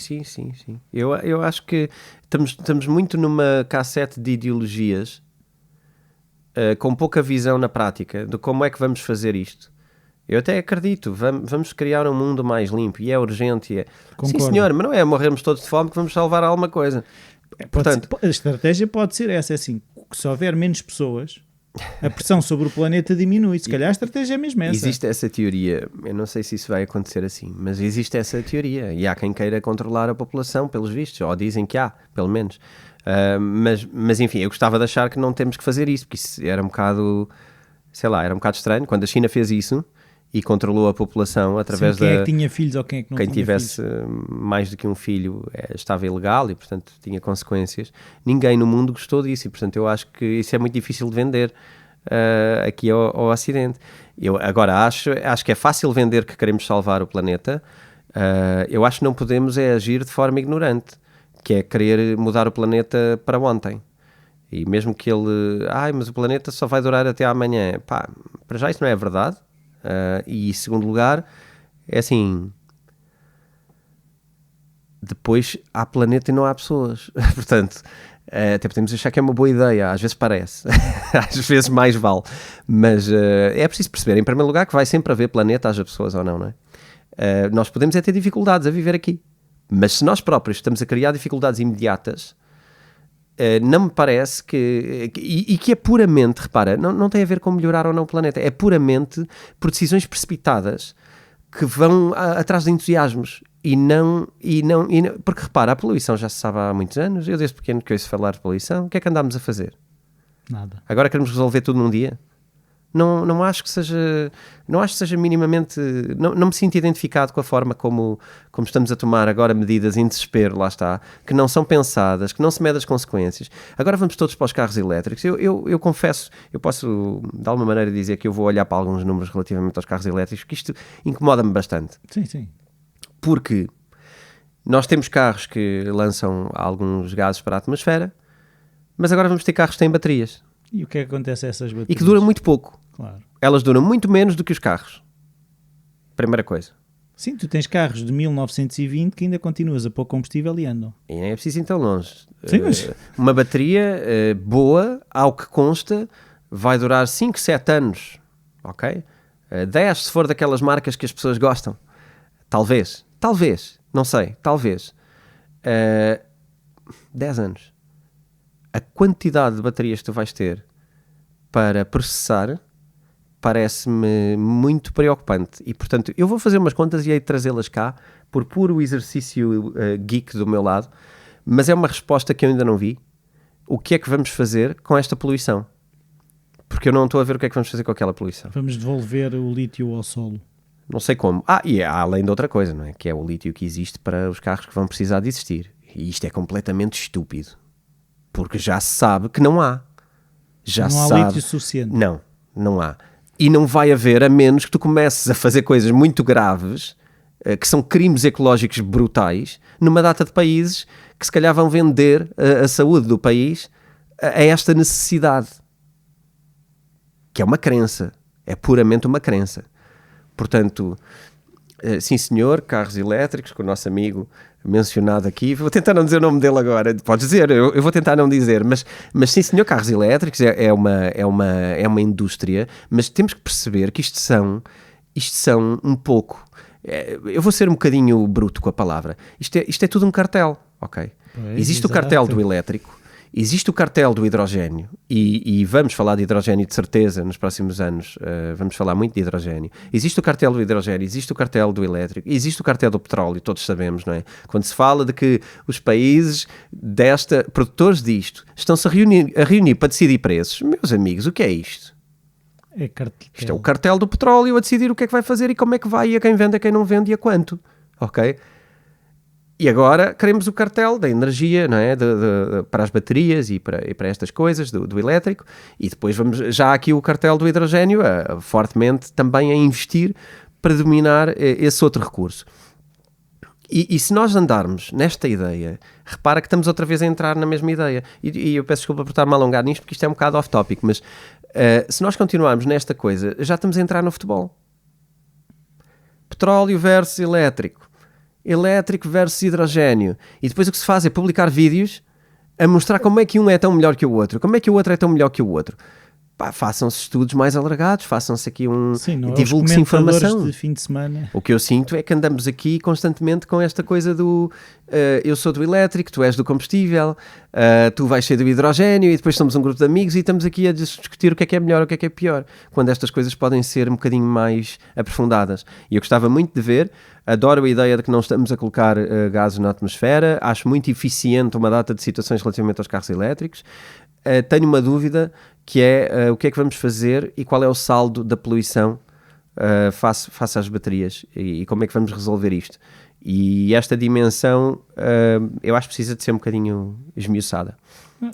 Eu acho que estamos muito numa cassete de ideologias com pouca visão na prática de como é que vamos fazer isto, eu até acredito, vamos criar um mundo mais limpo e é urgente. Sim, senhor, mas não é morrermos todos de fome que vamos salvar alguma coisa. Portanto, a estratégia pode ser essa, é assim, se houver menos pessoas, a pressão sobre o planeta diminui. Se calhar a estratégia é mesmo essa. Existe essa teoria, eu não sei se isso vai acontecer assim, mas existe essa teoria e há quem queira controlar a população, pelos vistos, ou dizem que há, pelo menos. Mas enfim, eu gostava de achar que não temos que fazer isso, porque isso era um bocado, sei lá, era um bocado estranho. Quando a China fez isso e controlou a população através quem é que tinha filhos ou quem é que não tinha filhos? Quem tivesse mais do que um filho estava ilegal e, portanto, tinha consequências. Ninguém no mundo gostou disso e, portanto, eu acho que isso é muito difícil de vender aqui ao Ocidente. Eu agora acho que é fácil vender que queremos salvar o planeta. Eu acho que não podemos agir de forma ignorante, que é querer mudar o planeta para ontem. E mesmo que ele... mas o planeta só vai durar até amanhã. Pá, para já isso não é verdade. E em segundo lugar, é assim, depois há planeta e não há pessoas. Portanto, até podemos achar que é uma boa ideia, às vezes parece, às vezes mais vale, mas é preciso perceber, em primeiro lugar, que vai sempre haver planeta, haja pessoas ou não, não é? Nós podemos ter dificuldades a viver aqui, mas se nós próprios estamos a criar dificuldades imediatas, não me parece que é puramente, repara, não tem a ver com melhorar ou não o planeta, é puramente por decisões precipitadas que vão atrás de entusiasmos e não, porque repara, a poluição já se sabe há muitos anos, eu desde pequeno que ouço falar de poluição, o que é que andámos a fazer? Nada. Agora queremos resolver tudo num dia? Não acho que seja minimamente, não me sinto identificado com a forma como estamos a tomar agora medidas em desespero, lá está, que não são pensadas, que não se medem as consequências. Agora vamos todos para os carros elétricos. Eu confesso, eu posso de alguma maneira dizer que eu vou olhar para alguns números relativamente aos carros elétricos, que isto incomoda-me bastante. Sim. Porque nós temos carros que lançam alguns gases para a atmosfera, mas agora vamos ter carros que têm baterias. E o que é que acontece a essas baterias? E que duram muito pouco. Claro. Elas duram muito menos do que os carros. Primeira coisa. Sim, tu tens carros de 1920 que ainda continuas a pôr combustível e andam. E nem é preciso ir tão longe. Sim, mas... Uma bateria boa, ao que consta, vai durar 5, 7 anos. Ok? 10 se for daquelas marcas que as pessoas gostam. Talvez. Não sei. Talvez. 10 anos. A quantidade de baterias que tu vais ter para processar parece-me muito preocupante e, portanto, eu vou fazer umas contas e hei de trazê-las cá por puro exercício geek do meu lado, mas é uma resposta que eu ainda não vi. O que é que vamos fazer com esta poluição? Porque eu não estou a ver o que é que vamos fazer com aquela poluição. Vamos devolver o lítio ao solo. Não sei como. E além de outra coisa, não é? Que é o lítio que existe para os carros que vão precisar de existir. E isto é completamente estúpido. Porque já se sabe que não há. Não há lítio suficiente. Não há. E não vai haver, a menos que tu comeces a fazer coisas muito graves, que são crimes ecológicos brutais, numa data de países que se calhar vão vender a saúde do país a esta necessidade. Que é uma crença. É puramente uma crença. Portanto, sim senhor, carros elétricos, com o nosso amigo mencionado aqui, vou tentar não dizer o nome dele agora, podes dizer, eu vou tentar não dizer, mas sim senhor, carros elétricos é uma indústria, mas temos que perceber que isto são um pouco, eu vou ser um bocadinho bruto com a palavra, isto é tudo um cartel, ok? Existe o cartel do elétrico, existe o cartel do hidrogénio e vamos falar de hidrogénio de certeza nos próximos anos, vamos falar muito de hidrogénio. Existe o cartel do hidrogénio, existe o cartel do elétrico, existe o cartel do petróleo, todos sabemos, não é? Quando se fala de que os países produtores disto, estão-se a reunir para decidir preços, meus amigos, o que é isto? Isto é o cartel do petróleo a decidir o que é que vai fazer e como é que vai, e a quem vende, a quem não vende e a quanto, ok? E agora queremos o cartel da energia, não é? Para as baterias e para estas coisas do elétrico, e depois já há aqui o cartel do hidrogénio fortemente também a investir para dominar esse outro recurso. E se nós andarmos nesta ideia, repara que estamos outra vez a entrar na mesma ideia, e eu peço desculpa por estar-me a alongar nisto porque isto é um bocado off-topic, mas se nós continuarmos nesta coisa, já estamos a entrar no futebol. Petróleo versus elétrico versus hidrogénio, e depois o que se faz é publicar vídeos a mostrar como é que um é tão melhor que o outro, como é que o outro é tão melhor que o outro. façam-se estudos mais alargados, façam-se aqui divulgue-se informação. De fim de semana. O que eu sinto é que andamos aqui constantemente com esta coisa do eu sou do elétrico, tu és do combustível, tu vais ser do hidrogénio, e depois somos um grupo de amigos e estamos aqui a discutir o que é melhor, o que é pior, quando estas coisas podem ser um bocadinho mais aprofundadas. E eu gostava muito de ver, adoro a ideia de que não estamos a colocar gases na atmosfera, acho muito eficiente uma data de situações relativamente aos carros elétricos. Tenho uma dúvida, que é o que é que vamos fazer e qual é o saldo da poluição face às baterias, e como é que vamos resolver isto. E esta dimensão eu acho que precisa de ser um bocadinho esmiuçada.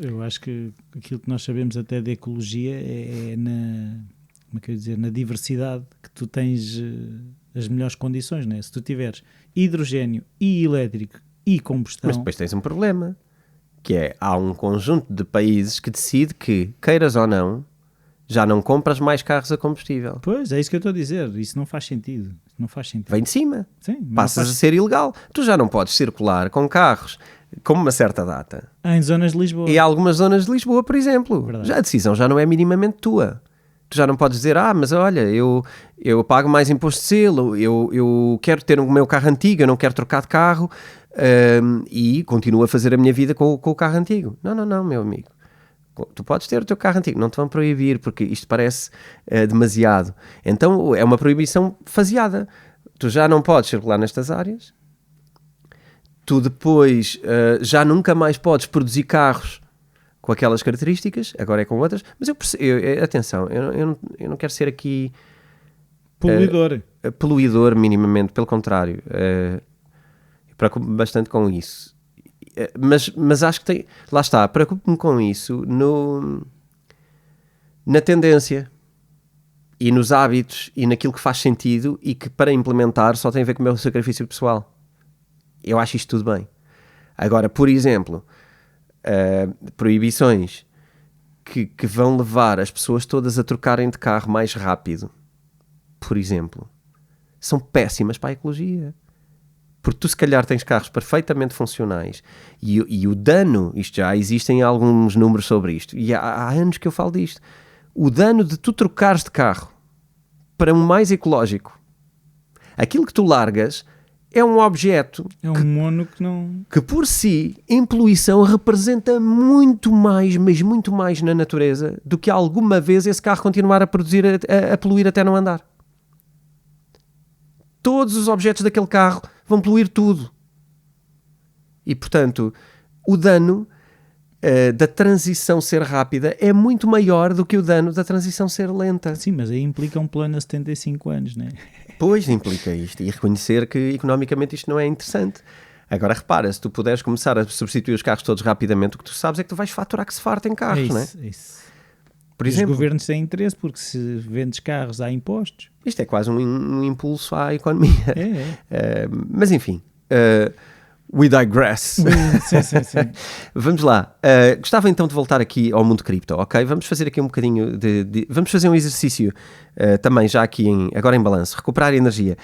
Eu acho que aquilo que nós sabemos até de ecologia é na diversidade que tu tens as melhores condições, né? Se tu tiveres hidrogénio e elétrico e combustão... Mas depois tens um problema, que é, há um conjunto de países que decide que, queiras ou não, já não compras mais carros a combustível. Pois, é isso que eu estou a dizer. Isso não faz sentido. Vem de cima. Sim, passas a ser ilegal. Tu já não podes circular com carros com uma certa data. Em zonas de Lisboa. E há algumas zonas de Lisboa, por exemplo. Verdade. Já a decisão já não é minimamente tua. Tu já não podes dizer, mas olha, eu pago mais imposto de selo, eu quero ter o meu carro antigo, eu não quero trocar de carro, e continuo a fazer a minha vida com o carro antigo. Não, meu amigo. Tu podes ter o teu carro antigo, não te vão proibir, porque isto parece demasiado. Então é uma proibição faseada. Tu já não podes circular nestas áreas, tu depois já nunca mais podes produzir carros com aquelas características, agora é com outras, mas atenção, eu não quero ser aqui poluidor minimamente, pelo contrário, preocupo-me bastante com isso. Mas acho que lá está, preocupo-me com isso na tendência e nos hábitos e naquilo que faz sentido e que para implementar só tem a ver com o meu sacrifício pessoal. Eu acho isto tudo bem. Agora, por exemplo, proibições que vão levar as pessoas todas a trocarem de carro mais rápido, por exemplo, são péssimas para a ecologia. Porque tu se calhar tens carros perfeitamente funcionais e o dano, isto já existem alguns números sobre isto, e há anos que eu falo disto, o dano de tu trocares de carro para um mais ecológico, aquilo que tu largas é um objeto mono que não... que por si, em poluição, representa muito mais, mas muito mais na natureza do que alguma vez esse carro continuar a produzir, a poluir até não andar. Todos os objetos daquele carro vão poluir tudo. E, portanto, o dano da transição ser rápida é muito maior do que o dano da transição ser lenta. Sim, mas aí implica um plano a 75 anos, não é? Pois, implica isto. E reconhecer que, economicamente, isto não é interessante. Agora, repara, se tu puderes começar a substituir os carros todos rapidamente, o que tu sabes é que tu vais faturar que se farta em carros, não é? É isso. Por exemplo, os governos têm interesse, porque se vendes carros há impostos. Isto é quase um impulso à economia. Mas enfim, we digress. Sim. Vamos lá. Gostava então de voltar aqui ao mundo cripto, ok? Vamos fazer aqui um bocadinho vamos fazer um exercício também já aqui agora em balanço, recuperar energia.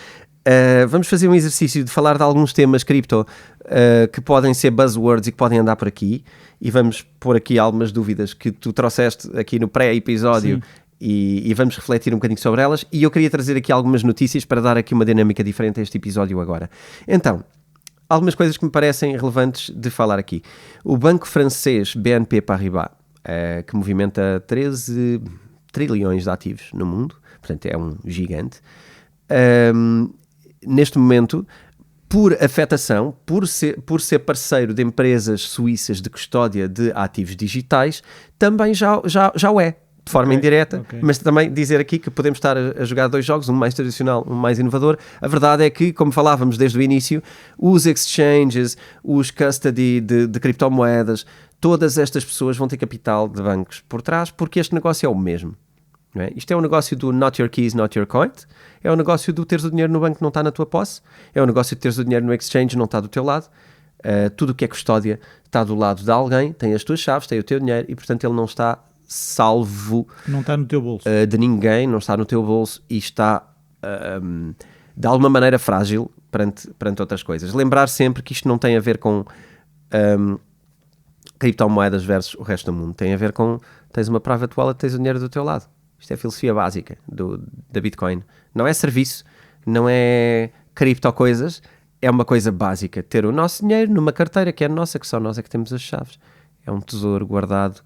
Vamos fazer um exercício de falar de alguns temas cripto que podem ser buzzwords e que podem andar por aqui, e vamos pôr aqui algumas dúvidas que tu trouxeste aqui no pré-episódio e vamos refletir um bocadinho sobre elas, e eu queria trazer aqui algumas notícias para dar aqui uma dinâmica diferente a este episódio agora. Então, algumas coisas que me parecem relevantes de falar aqui. O banco francês BNP Paribas, que movimenta 13 trilhões de ativos no mundo, portanto é um gigante, neste momento, por afetação, por ser parceiro de empresas suíças de custódia de ativos digitais, também já o é, de forma indireta, mas também dizer aqui que podemos estar a jogar dois jogos, um mais tradicional, um mais inovador. A verdade é que, como falávamos desde o início, os exchanges, os custody de criptomoedas, todas estas pessoas vão ter capital de bancos por trás, porque este negócio é o mesmo. Não é? Isto é um negócio do not your keys, not your coin. É um negócio do teres o dinheiro no banco não está na tua posse. É um negócio de teres o dinheiro no exchange não está do teu lado. Tudo o que é custódia está do lado de alguém, tem as tuas chaves, tem o teu dinheiro, e portanto ele não está salvo, não está no teu bolso, de ninguém, não está no teu bolso, e está de alguma maneira frágil perante outras coisas. Lembrar sempre que isto não tem a ver com criptomoedas versus o resto do mundo. Tem a ver com, tens uma private wallet, tens o dinheiro do teu lado. Isto é a filosofia básica da Bitcoin. Não é serviço, não é cripto coisas, é uma coisa básica. Ter o nosso dinheiro numa carteira que é nossa, que só nós é que temos as chaves. É um tesouro guardado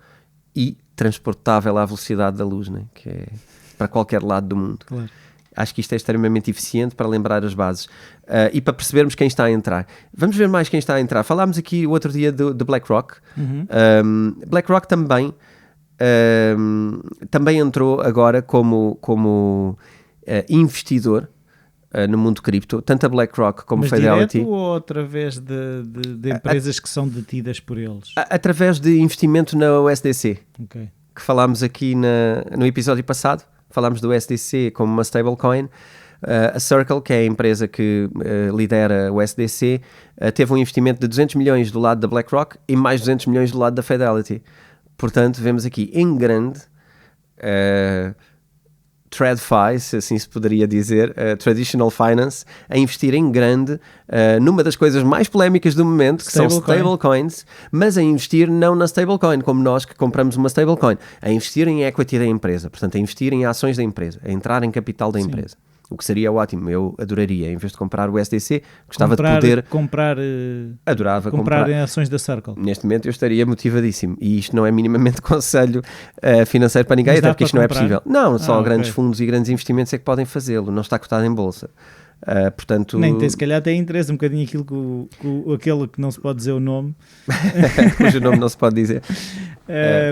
e transportável à velocidade da luz, né? Que é para qualquer lado do mundo. Claro. Acho que isto é extremamente eficiente para lembrar as bases e para percebermos quem está a entrar. Vamos ver mais quem está a entrar. Falámos aqui o outro dia de BlackRock. BlackRock também entrou agora como investidor no mundo cripto, tanto a BlackRock como a Fidelity. Direto ou através de empresas que são detidas por eles? Através de investimento na USDC, Okay. que falámos aqui no episódio passado. Falámos do USDC como uma stablecoin. A Circle, que é a empresa que lidera o USDC, teve um investimento de 200 milhões do lado da BlackRock e mais 200 milhões do lado da Fidelity. Portanto, vemos aqui em grande TradFi, se assim se poderia dizer, Traditional Finance, a investir em grande numa das coisas mais polémicas do momento, que são stablecoins, mas a investir não na stablecoin, como nós que compramos uma stablecoin, a investir em equity da empresa, portanto, a investir em ações da empresa, a entrar em capital da empresa. O que seria ótimo, eu adoraria, em vez de comprar o USDC, gostava de poder... Adorava comprar em ações da Circle. Neste momento eu estaria motivadíssimo, e isto não é minimamente conselho financeiro para ninguém, até porque isto não é possível. Não, só grandes fundos e grandes investimentos é que podem fazê-lo, não está cotado em bolsa. Portanto... Nem tem, se calhar tem interesse, um bocadinho aquilo aquele que não se pode dizer o nome. Cujo nome não se pode dizer.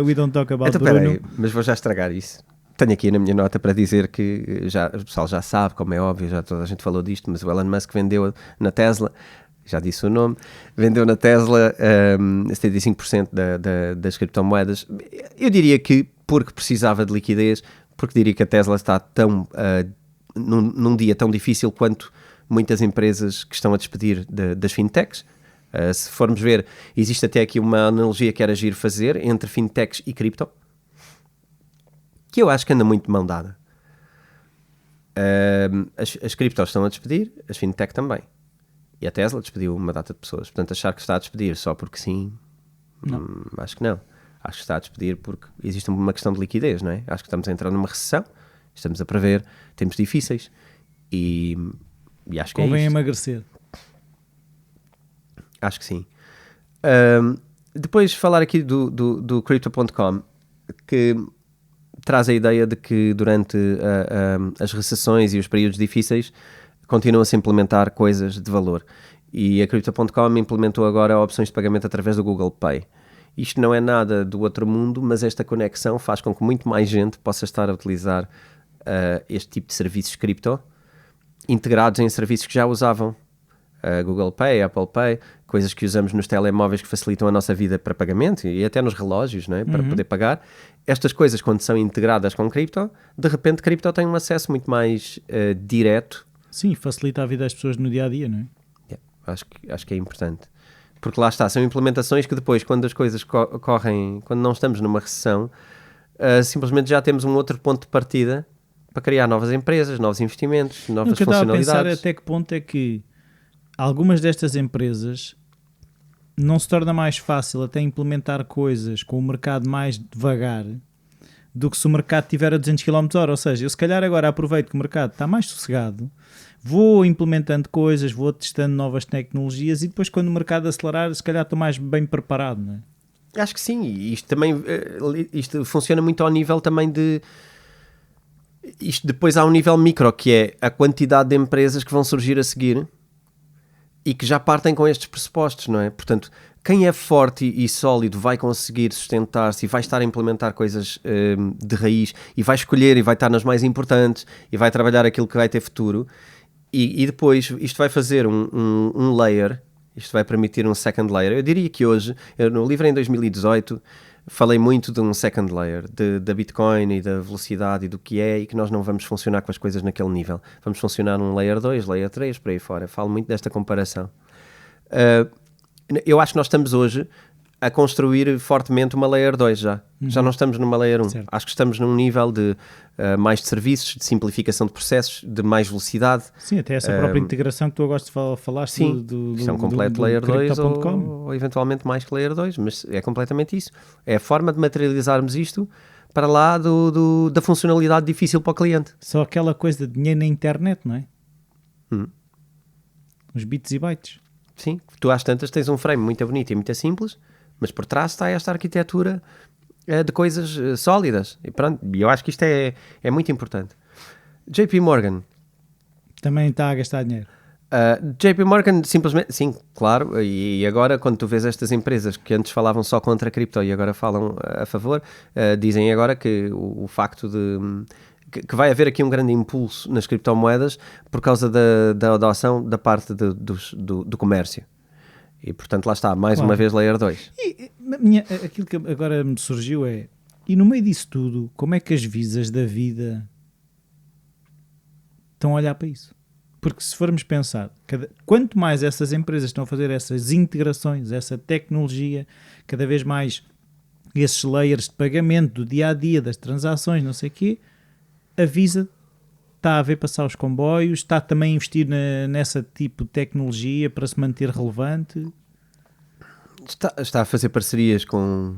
We don't talk about então, Bruno. peraí, mas vou já estragar isso. Tenho aqui na minha nota para dizer que o pessoal já sabe, como é óbvio, já toda a gente falou disto, mas o Elon Musk vendeu na Tesla, já disse o nome, vendeu na Tesla 75% das criptomoedas. Eu diria que porque precisava de liquidez, porque diria que a Tesla está num dia tão difícil quanto muitas empresas que estão a despedir das fintechs. Se formos ver, existe até aqui uma analogia que era giro fazer entre fintechs e cripto, que eu acho que anda muito de mão dada. As criptos estão a despedir, as fintech também. E a Tesla despediu uma data de pessoas. Portanto, achar que está a despedir só porque sim, acho que não. Acho que está a despedir porque existe uma questão de liquidez, não é? Acho que estamos a entrar numa recessão, estamos a prever tempos difíceis e acho que convém é isto. emagrecer. Acho que sim. Depois falar aqui do Crypto.com, que traz a ideia de que durante as recessões e os períodos difíceis continuam-se a implementar coisas de valor. E a Crypto.com implementou agora opções de pagamento através do Google Pay. Isto não é nada do outro mundo, mas esta conexão faz com que muito mais gente possa estar a utilizar este tipo de serviços cripto integrados em serviços que já usavam. Google Pay, Apple Pay, coisas que usamos nos telemóveis que facilitam a nossa vida para pagamento e até nos relógios, não é? Para poder pagar. Estas coisas, quando são integradas com cripto, de repente cripto tem um acesso muito mais direto. Sim, facilita a vida das pessoas no dia-a-dia, não é? Acho que é importante. Porque lá está, são implementações que depois, quando as coisas correm, quando não estamos numa recessão, simplesmente já temos um outro ponto de partida para criar novas empresas, novos investimentos, novas funcionalidades. Eu estava a pensar até que ponto é que algumas destas empresas não se torna mais fácil até implementar coisas com o mercado mais devagar do que se o mercado estiver a 200 km/h. Ou seja, eu se calhar agora aproveito que o mercado está mais sossegado, vou implementando coisas, vou testando novas tecnologias e depois quando o mercado acelerar, se calhar estou mais bem preparado, não é? Acho que sim, e isto também isto funciona muito ao nível também de... Isto depois há um nível micro, que é a quantidade de empresas que vão surgir a seguir e que já partem com estes pressupostos, não é? Portanto, quem é forte e sólido vai conseguir sustentar-se e vai estar a implementar coisas de raiz e vai escolher e vai estar nas mais importantes e vai trabalhar aquilo que vai ter futuro e depois isto vai fazer um layer, isto vai permitir um second layer. Eu diria que hoje, no livro em 2018, falei muito de um second layer, da Bitcoin e da velocidade e do que é, e que nós não vamos funcionar com as coisas naquele nível. Vamos funcionar num layer 2, layer 3, por aí fora. Falo muito desta comparação. Eu acho que nós estamos hoje a construir fortemente uma Layer 2 já. Já não estamos numa Layer 1. Certo. Acho que estamos num nível de mais de serviços, de simplificação de processos, de mais velocidade. Sim, até essa própria integração que tu agora falaste Sim, do isto é um completo Layer 2 Crypto.com. ou eventualmente mais que Layer 2, mas é completamente isso. É a forma de materializarmos isto para lá da funcionalidade difícil para o cliente. Só aquela coisa de dinheiro na internet, não é? Os bits e bytes. Sim, tu às tantas tens um frame muito bonito e muito simples, mas por trás está esta arquitetura de coisas sólidas. E pronto, eu acho que isto é muito importante. JP Morgan. Também está a gastar dinheiro. JP Morgan simplesmente, sim, claro, e agora quando tu vês estas empresas que antes falavam só contra a cripto e agora falam a favor, dizem agora que o facto de... que vai haver aqui um grande impulso nas criptomoedas por causa da adoção da parte do comércio. E portanto lá está, mais uma vez Layer 2. Aquilo que agora me surgiu é, e no meio disso tudo, como é que as visas da vida estão a olhar para isso? Porque se formos pensar, quanto mais essas empresas estão a fazer essas integrações, essa tecnologia, cada vez mais esses layers de pagamento do dia-a-dia, das transações, não sei o quê, a Visa está a ver passar os comboios, está também a investir nessa tipo de tecnologia para se manter relevante. Está a fazer parcerias com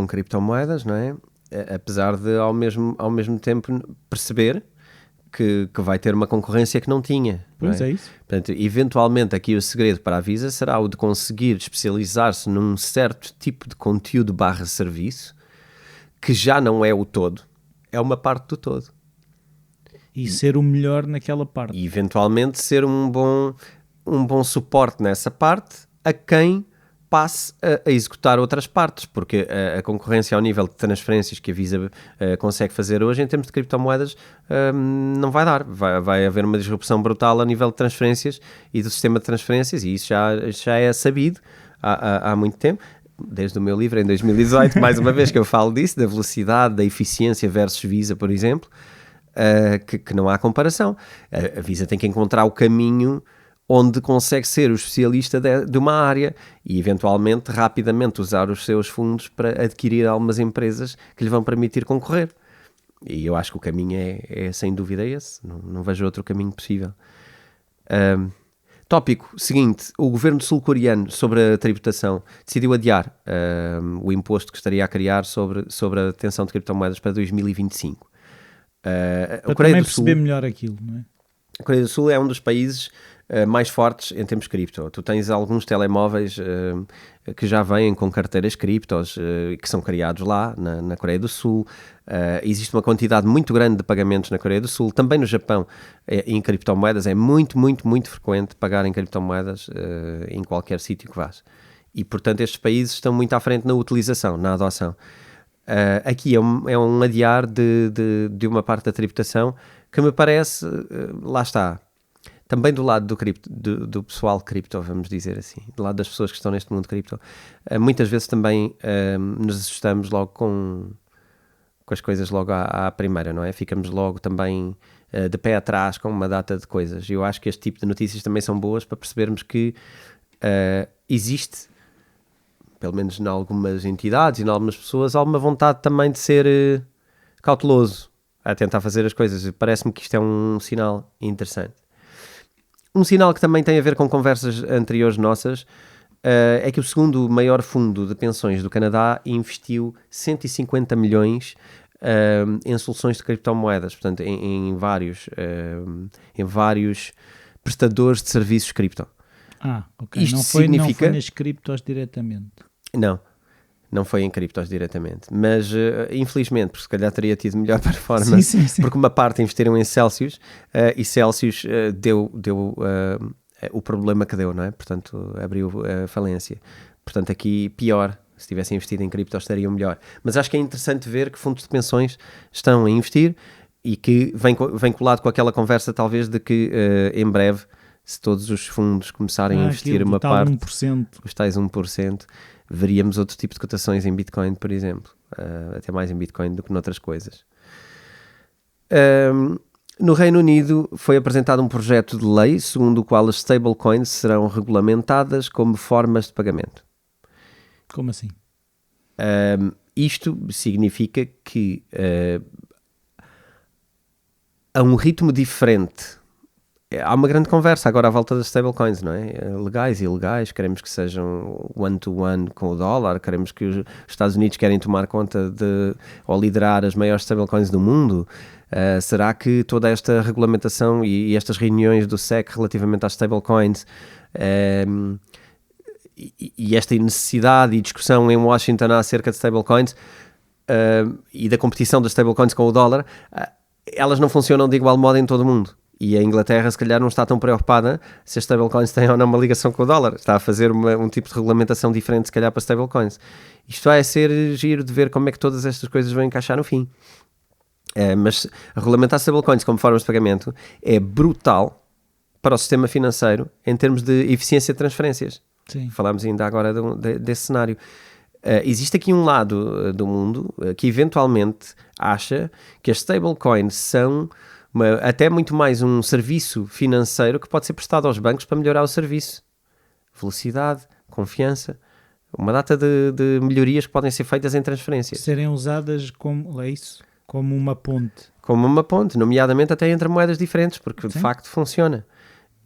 criptomoedas, não é? Apesar de ao mesmo tempo perceber que vai ter uma concorrência que não tinha. Pois não é? É isso. Portanto, eventualmente aqui o segredo para a Visa será o de conseguir especializar-se num certo tipo de conteúdo /serviço que já não é o todo, é uma parte do todo. E ser o melhor naquela parte. E eventualmente ser um bom suporte nessa parte a quem passe a executar outras partes, porque a concorrência ao nível de transferências que a Visa consegue fazer hoje em termos de criptomoedas não vai dar. Vai haver uma disrupção brutal a nível de transferências e do sistema de transferências, e isso já é sabido há muito tempo. Desde o meu livro em 2018, mais uma vez que eu falo disso, da velocidade, da eficiência versus Visa, por exemplo, que não há comparação. A Visa tem que encontrar o caminho onde consegue ser o especialista de uma área e eventualmente rapidamente usar os seus fundos para adquirir algumas empresas que lhe vão permitir concorrer. E eu acho que o caminho é sem dúvida esse, não vejo outro caminho possível. Tópico seguinte: o governo sul-coreano sobre a tributação decidiu adiar o imposto que estaria a criar sobre a detenção de criptomoedas para 2025. Para também perceber melhor aquilo, não é? A Coreia do Sul é um dos países mais fortes em termos cripto. Tu tens alguns telemóveis que já vêm com carteiras criptos que são criados lá na Coreia do Sul. Existe uma quantidade muito grande de pagamentos na Coreia do Sul. Também no Japão, em criptomoedas, é muito, muito, muito frequente pagar em criptomoedas em qualquer sítio que vás. E, portanto, estes países estão muito à frente na utilização, na adoção. Aqui é um adiar de uma parte da tributação que me parece, lá está, também do lado do pessoal cripto, vamos dizer assim, do lado das pessoas que estão neste mundo cripto, muitas vezes também nos assustamos logo com as coisas logo à primeira, não é? Ficamos logo também de pé atrás com uma data de coisas. E eu acho que este tipo de notícias também são boas para percebermos que existe, pelo menos em algumas entidades e em algumas pessoas, alguma vontade também de ser cauteloso a tentar fazer as coisas. Parece-me que isto é um sinal interessante. Um sinal que também tem a ver com conversas anteriores nossas é que o segundo maior fundo de pensões do Canadá investiu 150 milhões em soluções de criptomoedas, portanto em vários prestadores de serviços cripto. Ok. Isto não foi significa... nas criptos diretamente. Não foi em criptos diretamente, mas infelizmente, porque se calhar teria tido melhor performance, sim. porque uma parte investiram em Celsius e Celsius deu o problema que deu, não é? Portanto, abriu a falência. Portanto, aqui pior, se tivessem investido em criptos estariam melhor. Mas acho que é interessante ver que fundos de pensões estão a investir e que vem colado com aquela conversa talvez de que em breve, se todos os fundos começarem a investir uma parte, 1%. os tais 1%, veríamos outro tipo de cotações em Bitcoin, por exemplo. Até mais em Bitcoin do que noutras coisas. No Reino Unido foi apresentado um projeto de lei segundo o qual as stablecoins serão regulamentadas como formas de pagamento. Como assim? Isto significa que a um ritmo diferente. Há uma grande conversa agora à volta das stablecoins, não é? Legais e ilegais, queremos que sejam one-to-one com o dólar, queremos que os Estados Unidos querem tomar conta ou liderar as maiores stablecoins do mundo. Será que toda esta regulamentação e estas reuniões do SEC relativamente às stablecoins e esta necessidade e discussão em Washington acerca de stablecoins e da competição das stablecoins com o dólar, elas não funcionam de igual modo em todo o mundo. E a Inglaterra, se calhar, não está tão preocupada se as stablecoins têm ou não uma ligação com o dólar. Está a fazer um tipo de regulamentação diferente, se calhar, para stablecoins. Isto vai ser giro de ver como é que todas estas coisas vão encaixar no fim. Mas regulamentar stablecoins como formas de pagamento é brutal para o sistema financeiro em termos de eficiência de transferências. Sim. Falámos ainda agora desse cenário. Existe aqui um lado do mundo que eventualmente acha que as stablecoins são até muito mais um serviço financeiro que pode ser prestado aos bancos para melhorar o serviço. Velocidade, confiança, uma data de melhorias que podem ser feitas em transferências. Serem usadas como uma ponte. Como uma ponte, nomeadamente até entre moedas diferentes, porque de facto funciona.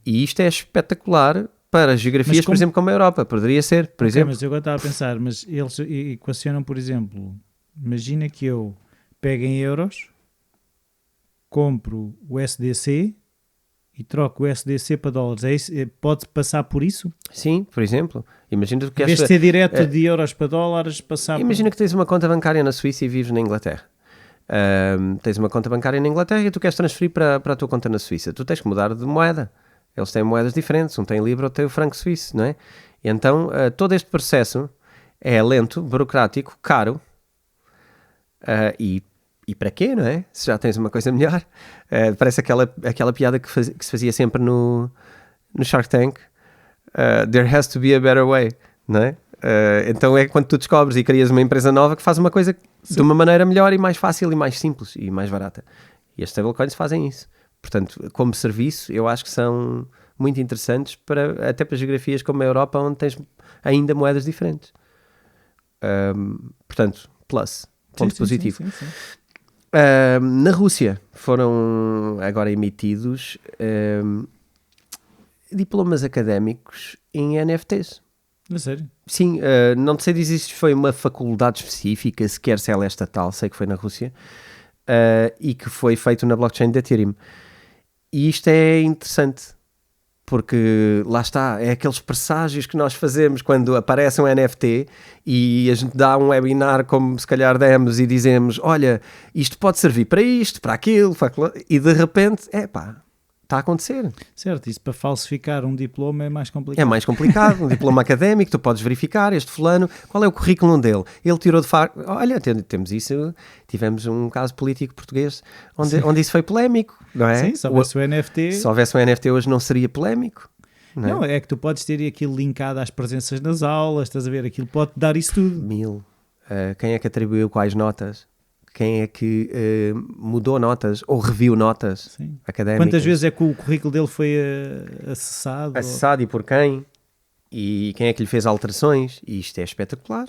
E isto é espetacular para geografias, por exemplo, como a Europa. Poderia ser, por exemplo. Mas eu agora estava a pensar, mas eles equacionam, por exemplo, imagina que eu pego em euros, compro o SDC e troco o SDC para dólares. É isso? Pode passar por isso? Sim, por exemplo. Imagina que em vez de ser direto de euros para dólares, passar Imagina que tens uma conta bancária na Suíça e vives na Inglaterra. Tens uma conta bancária na Inglaterra e tu queres transferir para a tua conta na Suíça. Tu tens que mudar de moeda. Eles têm moedas diferentes. Um tem libra, outro tem o franco suíço, não é? E então, todo este processo é lento, burocrático, caro e para quê, não é? Se já tens uma coisa melhor. Parece aquela piada que se fazia sempre no Shark Tank. There has to be a better way, não é? Então é quando tu descobres e crias uma empresa nova que faz uma coisa de uma maneira melhor e mais fácil e mais simples e mais barata. E as stablecoins fazem isso. Portanto, como serviço, eu acho que são muito interessantes até para geografias como a Europa, onde tens ainda moedas diferentes. Portanto, ponto positivo. Sim. Na Rússia foram agora emitidos diplomas académicos em NFTs. É sério? Sim, não sei dizer se foi uma faculdade específica, sequer se ela é estatal, sei que foi na Rússia, e que foi feito na blockchain de Ethereum. E isto é interessante, porque lá está, é aqueles presságios que nós fazemos quando aparece um NFT e a gente dá um webinar como se calhar demos e dizemos, olha, isto pode servir para isto, para aquilo, e de repente, está a acontecer. Certo, isso para falsificar um diploma é mais complicado. É mais complicado, um diploma académico, tu podes verificar este fulano, qual é o currículo dele? Ele tirou de facto, olha, temos isso, tivemos um caso político português onde isso foi polémico, não é? Sim, se houvesse o NFT... Se houvesse um NFT hoje não seria polémico. Não, é que tu podes ter aquilo linkado às presenças nas aulas, estás a ver, aquilo pode dar isso tudo. Quem é que atribuiu quais notas? Quem é que mudou notas ou reviu notas académicas? Quantas vezes é que o currículo dele foi acessado? Acessado e por quem? E quem é que lhe fez alterações? E isto é espetacular.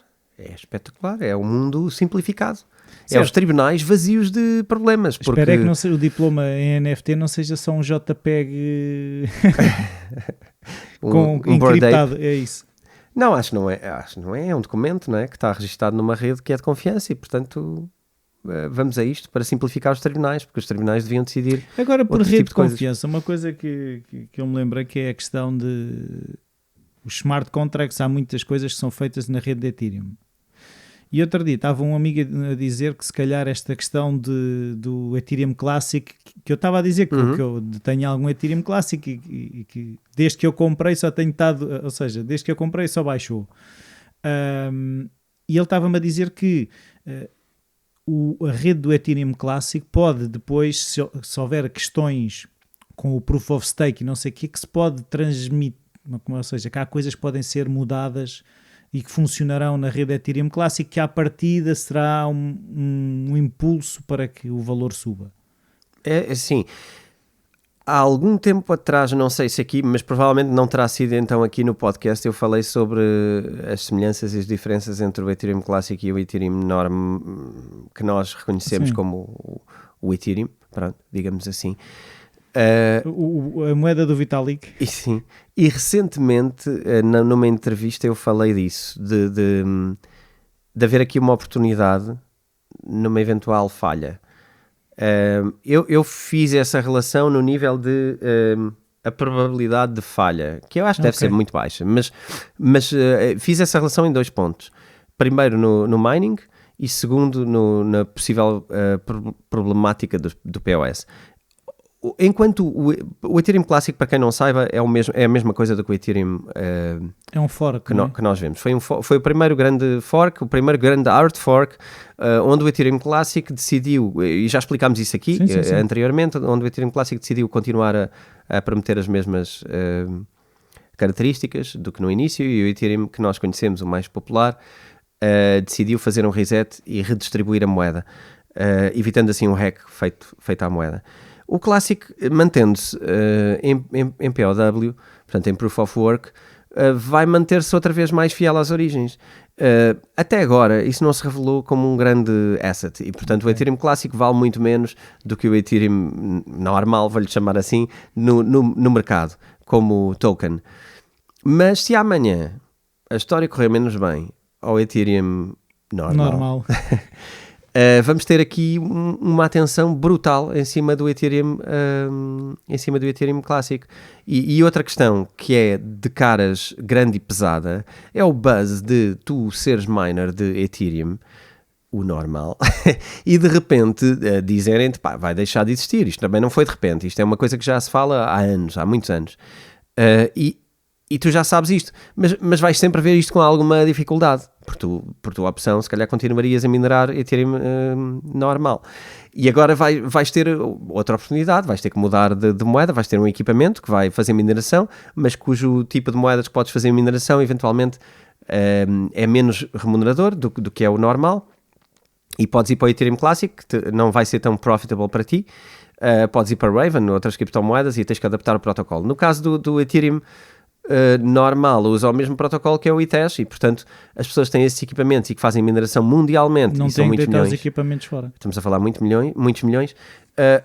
É um mundo simplificado. Certo. É os tribunais vazios de problemas. Porque... Espero é que o diploma em NFT não seja só um JPEG encriptado. É isso. Não, acho que não é. É um documento, não é? Que está registado numa rede que é de confiança e, portanto... Vamos a isto para simplificar os tribunais, porque os tribunais deviam decidir. Agora, por rede tipo de confiança, uma coisa que eu me lembro que é a questão de os smart contracts. Há muitas coisas que são feitas na rede de Ethereum. E outro dia estava um amigo a dizer que se calhar esta questão do Ethereum Classic, que eu estava a dizer que eu tenho algum Ethereum Classic e que desde que eu comprei só tenho estado, ou seja, desde que eu comprei só baixou. E ele estava-me a dizer que a rede do Ethereum Classic pode depois, se houver questões com o Proof of Stake e não sei o que se pode transmitir, ou seja, que há coisas que podem ser mudadas e que funcionarão na rede Ethereum Classic, que à partida será um impulso para que o valor suba. Sim. há algum tempo atrás, não sei se aqui, mas provavelmente não terá sido então aqui no podcast, eu falei sobre as semelhanças e as diferenças entre o Ethereum Classic e o Ethereum Norm, que nós reconhecemos como o Ethereum, pronto, digamos assim. A moeda do Vitalik. E sim, e recentemente numa entrevista eu falei disso, de haver aqui uma oportunidade numa eventual falha. Eu fiz essa relação no nível de a probabilidade de falha, que eu acho que deve ser muito baixa, mas fiz essa relação em 2 pontos. Primeiro no mining e segundo na possível problemática do POS. Enquanto o Ethereum Classic, para quem não saiba, é a mesma coisa do que o Ethereum é um fork que nós vemos. Foi o primeiro grande fork, o primeiro grande hard fork, onde o Ethereum Classic decidiu, e já explicámos isso aqui anteriormente, onde o Ethereum Classic decidiu continuar a prometer as mesmas características do que no início, e o Ethereum que nós conhecemos, o mais popular, decidiu fazer um reset e redistribuir a moeda, evitando assim um hack feito à moeda. O Classic, mantendo-se em POW, portanto em Proof of Work, vai manter-se outra vez mais fiel às origens. Até agora, isso não se revelou como um grande asset, e portanto o Ethereum Classic vale muito menos do que o Ethereum normal, vou-lhe chamar assim, no mercado, como token. Mas se amanhã a história correr menos bem ao Ethereum normal. Vamos ter aqui uma atenção brutal em cima do Ethereum Classic. E outra questão que é de caras grande e pesada é o buzz de tu seres miner de Ethereum, o normal, e de repente dizerem-te, pá, vai deixar de existir. Isto também não foi de repente, isto é uma coisa que já se fala há muitos anos. E tu já sabes isto, mas vais sempre ver isto com alguma dificuldade, por tua opção, se calhar continuarias a minerar Ethereum normal. E agora vais ter outra oportunidade, vais ter que mudar de moeda, vais ter um equipamento que vai fazer mineração, mas cujo tipo de moedas que podes fazer mineração eventualmente é menos remunerador do que é o normal, e podes ir para o Ethereum Classic, que não vai ser tão profitable para ti. Podes ir para Raven, outras criptomoedas, e tens que adaptar o protocolo. No caso do Ethereum normal, usa o mesmo protocolo que é o Ethereum, e portanto as pessoas têm esses equipamentos e que fazem mineração mundialmente, não e são muitos milhões. Os equipamentos fora. Estamos a falar muitos milhões.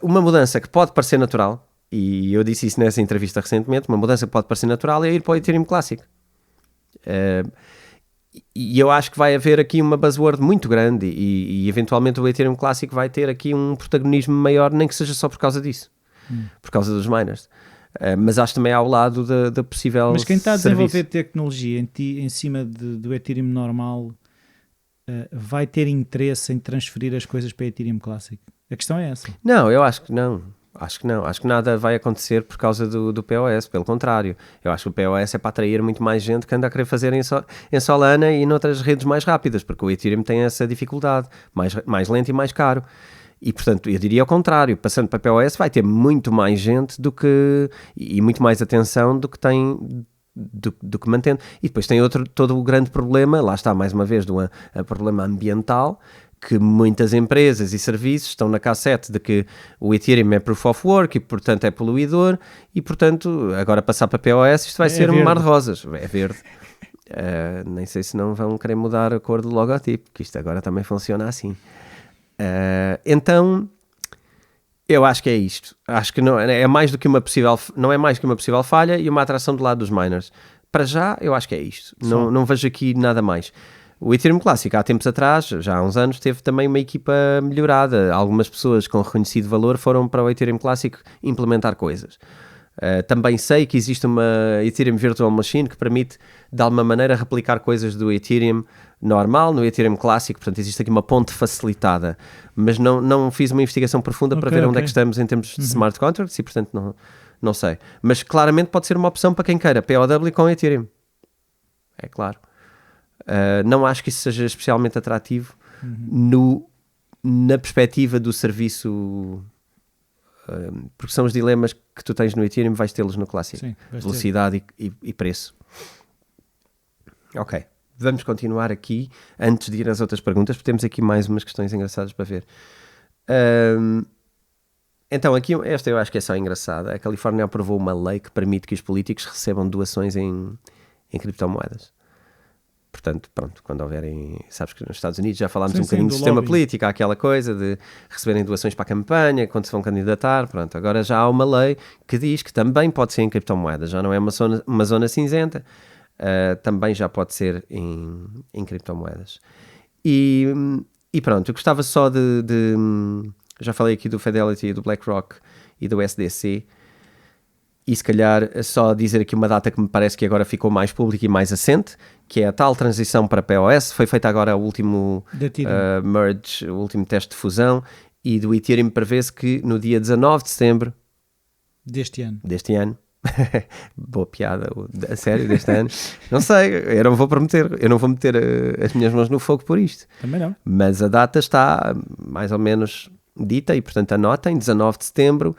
Uma mudança que pode parecer natural, e eu disse isso nessa entrevista recentemente, uma mudança que pode parecer natural é ir para o Ethereum Classic. E eu acho que vai haver aqui uma buzzword muito grande, e eventualmente o Ethereum Classic vai ter aqui um protagonismo maior, nem que seja só por causa disso, por causa dos miners. Mas acho também ao lado da possível. Mas quem está a desenvolver serviço. tecnologia em cima do Ethereum normal vai ter interesse em transferir as coisas para Ethereum Classic? A questão é essa. Não, eu acho que não. Acho que nada vai acontecer por causa do POS, pelo contrário. Eu acho que o POS é para atrair muito mais gente que anda a querer fazer em Solana e noutras redes mais rápidas, porque o Ethereum tem essa dificuldade, mais lento e mais caro. E, portanto, eu diria ao contrário, passando para POS vai ter muito mais gente e muito mais atenção do que tem, do que mantendo. E depois tem todo o grande problema, lá está mais uma vez, do problema ambiental, que muitas empresas e serviços estão na cassete de que o Ethereum é Proof of Work e, portanto, é poluidor, e, portanto, agora passar para POS isto vai ser um mar de rosas. É verde. Nem sei se não vão querer mudar a cor do logotipo, que isto agora também funciona assim. Então eu acho que é isto. Acho que não é mais que uma possível falha e uma atração do lado dos miners. Para já eu acho que é isto. Não vejo aqui nada mais. O Ethereum Classic há tempos atrás, já há uns anos, teve também uma equipa melhorada. Algumas pessoas com reconhecido valor foram para o Ethereum Classic implementar coisas. Também sei que existe uma Ethereum Virtual Machine que permite de alguma maneira replicar coisas do Ethereum normal no Ethereum Classic, portanto existe aqui uma ponte facilitada, mas não fiz uma investigação profunda para ver onde é que estamos em termos de smart contracts, e portanto não sei, mas claramente pode ser uma opção para quem queira POW com Ethereum, é claro. Não acho que isso seja especialmente atrativo na perspectiva do serviço, porque são os dilemas que tu tens no Ethereum, vais tê-los no Classic. Sim, velocidade e preço. Ok, vamos continuar aqui antes de ir às outras perguntas, porque temos aqui mais umas questões engraçadas para ver. Então, aqui, esta eu acho que é só engraçada. A Califórnia aprovou uma lei que permite que os políticos recebam doações em criptomoedas. Portanto, pronto, quando houverem... Sabes que nos Estados Unidos já falámos um bocadinho do sistema político, há aquela coisa de receberem doações para a campanha, quando se vão candidatar, pronto. Agora já há uma lei que diz que também pode ser em criptomoedas, já não é uma zona cinzenta, também já pode ser em criptomoedas. E pronto, eu gostava só de já falei aqui do Fidelity, do BlackRock e do SDC, e se calhar só dizer aqui uma data que me parece que agora ficou mais pública e mais assente, que é a tal transição para POS. Foi feita agora o último merge, o último teste de fusão, e do Ethereum prevê-se que no dia 19 de setembro deste ano. Boa piada, a sério, deste ano. Não sei, eu não vou meter as minhas mãos no fogo por isto. Também não. Mas a data está mais ou menos dita e, portanto, anotem, 19 de setembro,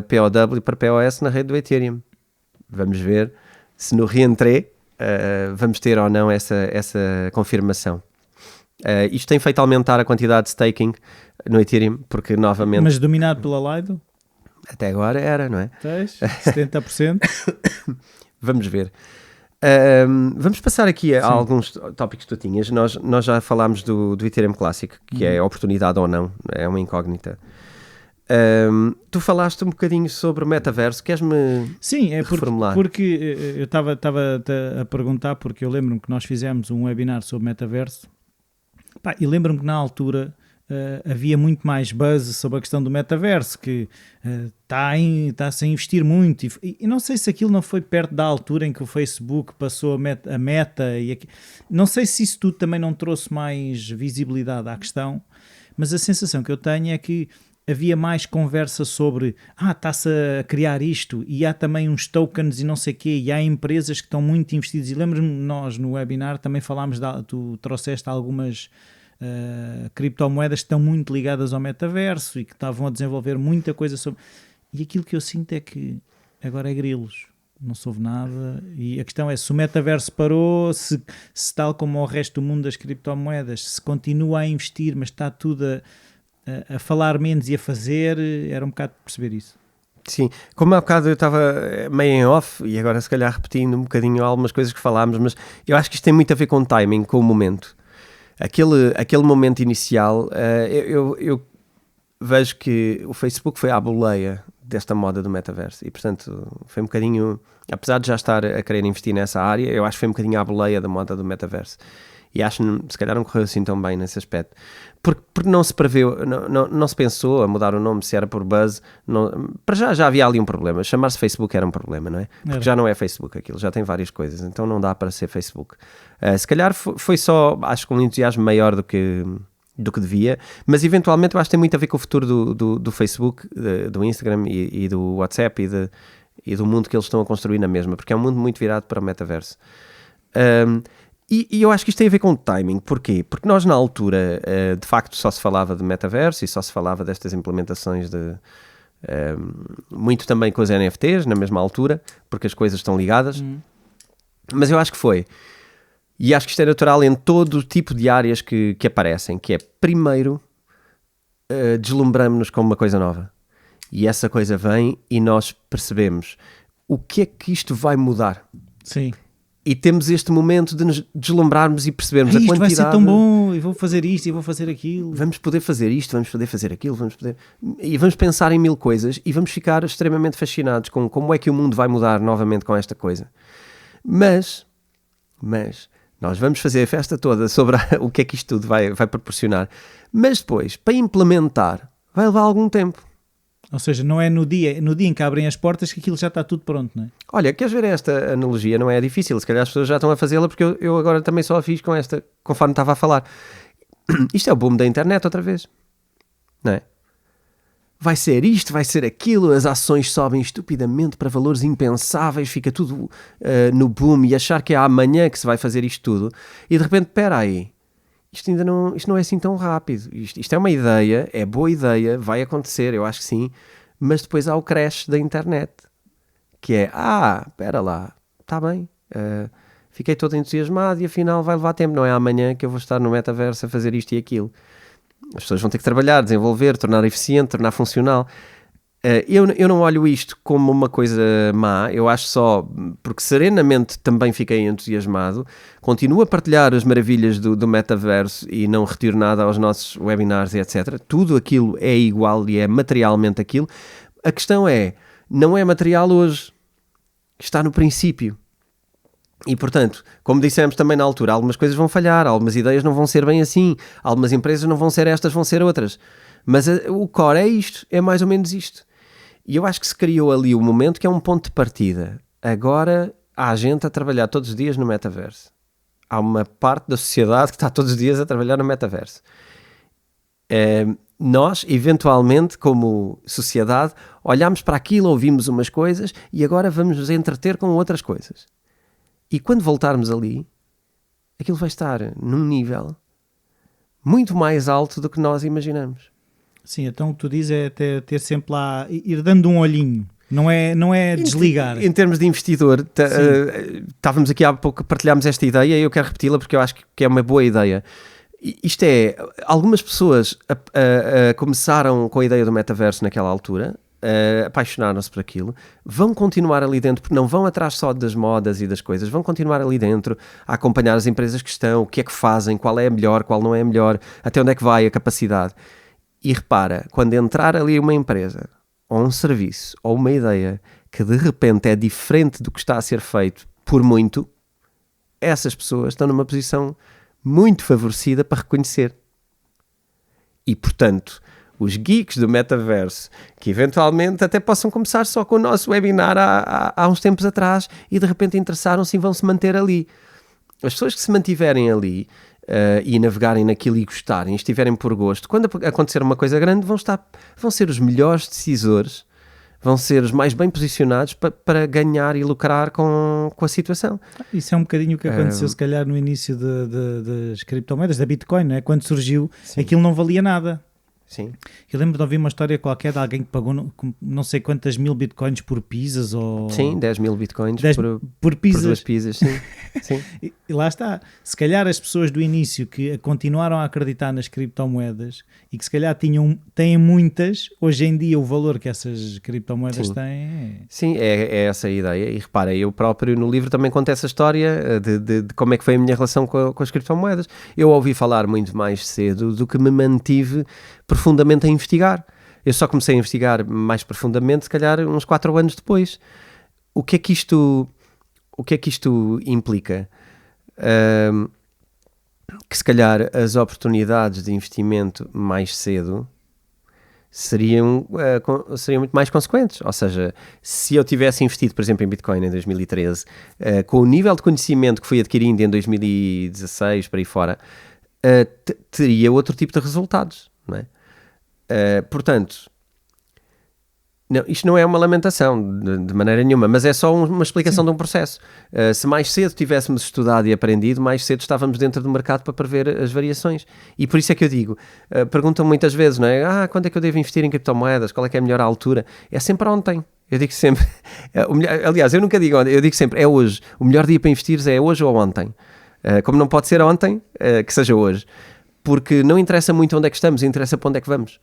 POW para POS na rede do Ethereum. Vamos ver se no reentrée vamos ter ou não essa confirmação. Isto tem feito aumentar a quantidade de staking no Ethereum, porque novamente... Mas dominado pela Lido? Até agora era, não é? 70%. Vamos ver. Vamos passar aqui a alguns tópicos que tu tinhas. Nós já falámos do Ethereum Classic, que é oportunidade ou não, é uma incógnita. Tu falaste um bocadinho sobre o metaverso, queres-me reformular? Porque eu estava a perguntar, porque eu lembro-me que nós fizemos um webinar sobre metaverso, e lembro-me que na altura havia muito mais buzz sobre a questão do metaverso, que está-se a investir muito, e não sei se aquilo não foi perto da altura em que o Facebook passou a meta, não sei se isso tudo também não trouxe mais visibilidade à questão, mas a sensação que eu tenho é que havia mais conversa sobre está-se a criar isto, e há também uns tokens e não sei o quê, e há empresas que estão muito investidas, e lembro-me nós no webinar também falámos, tu trouxeste algumas criptomoedas que estão muito ligadas ao metaverso e que estavam a desenvolver muita coisa sobre... E aquilo que eu sinto é que agora é grilos, não soube nada, e a questão é se o metaverso parou, se tal como o resto do mundo das criptomoedas, se continua a investir, mas está tudo a falar menos e a fazer, era um bocado de perceber isso. Sim, como há bocado eu estava meio em off, e agora se calhar repetindo um bocadinho algumas coisas que falámos, mas eu acho que isto tem muito a ver com o timing, com o momento. Aquele momento inicial, eu vejo que o Facebook foi à boleia desta moda do metaverso, e portanto foi um bocadinho, apesar de já estar a querer investir nessa área, eu acho que foi um bocadinho à boleia da moda do metaverso. E acho que se calhar não correu assim tão bem nesse aspecto. Porque não se preveu, não se pensou a mudar o nome, se era por buzz. Para já havia ali um problema. Chamar-se Facebook era um problema, não é? Porque já não é Facebook aquilo, já tem várias coisas. Então não dá para ser Facebook. Se calhar foi só, acho que um entusiasmo maior do que devia. Mas eventualmente eu acho que tem muito a ver com o futuro do Facebook, do Instagram e do WhatsApp e do mundo que eles estão a construir na mesma. Porque é um mundo muito virado para o metaverso. E eu acho que isto tem a ver com o timing. Porquê? Porque nós na altura, de facto, só se falava de metaverso e só se falava destas implementações muito também com os NFTs, na mesma altura, porque as coisas estão ligadas. Mas eu acho que foi. E acho que isto é natural em todo o tipo de áreas que aparecem, que é, primeiro, deslumbramos-nos com uma coisa nova. E essa coisa vem e nós percebemos o que é que isto vai mudar. Sim. E temos este momento de nos deslumbrarmos e percebermos a quantidade... Isto vai ser tão bom, e vou fazer isto, e vou fazer aquilo. Vamos poder fazer isto, vamos poder fazer aquilo, e vamos pensar em 1000 coisas e vamos ficar extremamente fascinados com como é que o mundo vai mudar novamente com esta coisa. Mas nós vamos fazer a festa toda sobre o que é que isto tudo vai proporcionar. Mas depois, para implementar, vai levar algum tempo. Ou seja, não é no dia em que abrem as portas que aquilo já está tudo pronto, não é? Olha, queres ver esta analogia? Não é difícil, se calhar as pessoas já estão a fazê-la, porque eu agora também só a fiz com esta, conforme estava a falar. Isto é o boom da internet outra vez, não é? Vai ser isto, vai ser aquilo, as ações sobem estupidamente para valores impensáveis, fica tudo no boom, e achar que é amanhã que se vai fazer isto tudo, e de repente, espera aí, isto não é assim tão rápido, isto é uma ideia, é boa ideia, vai acontecer, eu acho que sim, mas depois há o crash da internet, que é, espera lá, está bem, fiquei todo entusiasmado e afinal vai levar tempo, não é amanhã que eu vou estar no metaverso a fazer isto e aquilo. As pessoas vão ter que trabalhar, desenvolver, tornar eficiente, tornar funcional. Eu não olho isto como uma coisa má, eu acho só, porque serenamente também fiquei entusiasmado, continuo a partilhar as maravilhas do metaverso e não retiro nada aos nossos webinars e etc. Tudo aquilo é igual e é materialmente aquilo. A questão não é material hoje, está no princípio. E, portanto, como dissemos também na altura, algumas coisas vão falhar, algumas ideias não vão ser bem assim, algumas empresas não vão ser estas, vão ser outras. Mas o core é isto, é mais ou menos isto. E eu acho que se criou ali o momento que é um ponto de partida. Agora há gente a trabalhar todos os dias no metaverso. Há uma parte da sociedade que está todos os dias a trabalhar no metaverso. Nós, eventualmente, como sociedade, olhamos para aquilo, ouvimos umas coisas e agora vamos nos entreter com outras coisas. E quando voltarmos ali, aquilo vai estar num nível muito mais alto do que nós imaginamos. Sim, então o que tu dizes é ter sempre lá, ir dando um olhinho, não é desligar. Em termos de investidor, estávamos aqui há pouco, partilhámos esta ideia e eu quero repeti-la porque eu acho que é uma boa ideia. Isto é, algumas pessoas começaram com a ideia do metaverso naquela altura, apaixonaram-se por aquilo, vão continuar ali dentro, porque não vão atrás só das modas e das coisas, vão continuar ali dentro a acompanhar as empresas que estão, o que é que fazem, qual é a melhor, qual não é a melhor, até onde é que vai a capacidade. E repara, quando entrar ali uma empresa, ou um serviço, ou uma ideia, que de repente é diferente do que está a ser feito por muito, essas pessoas estão numa posição muito favorecida para reconhecer. E, portanto, os geeks do metaverso, que eventualmente até possam começar só com o nosso webinar há uns tempos atrás e de repente interessaram-se e vão se manter ali. As pessoas que se mantiverem ali e navegarem naquilo e gostarem, estiverem por gosto, quando acontecer uma coisa grande, vão ser os melhores decisores, vão ser os mais bem posicionados para ganhar e lucrar com a situação. Isso é um bocadinho o que aconteceu se calhar no início das criptomoedas, da Bitcoin, não é? Quando surgiu, aquilo não valia nada. Sim. Eu lembro de ouvir uma história qualquer de alguém que pagou não sei quantas mil bitcoins por pizzas ou... Sim, 10 mil bitcoins por pizzas. Por 2 pizzas, sim. Sim. E lá está. Se calhar as pessoas do início que continuaram a acreditar nas criptomoedas e que se calhar têm muitas, hoje em dia o valor que essas criptomoedas têm... Sim, é essa a ideia. E repara, eu próprio no livro também conto essa história de como é que foi a minha relação com as criptomoedas. Eu ouvi falar muito mais cedo do que me mantive profundamente a investigar. Eu só comecei a investigar mais profundamente, se calhar, uns 4 anos depois. O que é que isto implica? Que se calhar as oportunidades de investimento mais cedo seriam muito mais consequentes. Ou seja, se eu tivesse investido, por exemplo, em Bitcoin em 2013, com o nível de conhecimento que fui adquirindo em 2016, para aí fora, teria outro tipo de resultados, não é? Portanto, isto não é uma lamentação de maneira nenhuma, mas é só uma explicação de um processo. Se mais cedo tivéssemos estudado e aprendido, mais cedo estávamos dentro do mercado para prever as variações. E por isso é que eu digo, perguntam muitas vezes, não é? Quando é que eu devo investir em criptomoedas? Qual é que é a melhor altura? É sempre ontem. Eu digo sempre, aliás, eu nunca digo ontem, eu digo sempre, é hoje. O melhor dia para investir é hoje ou ontem. Como não pode ser ontem, que seja hoje. Porque não interessa muito onde é que estamos, interessa para onde é que vamos.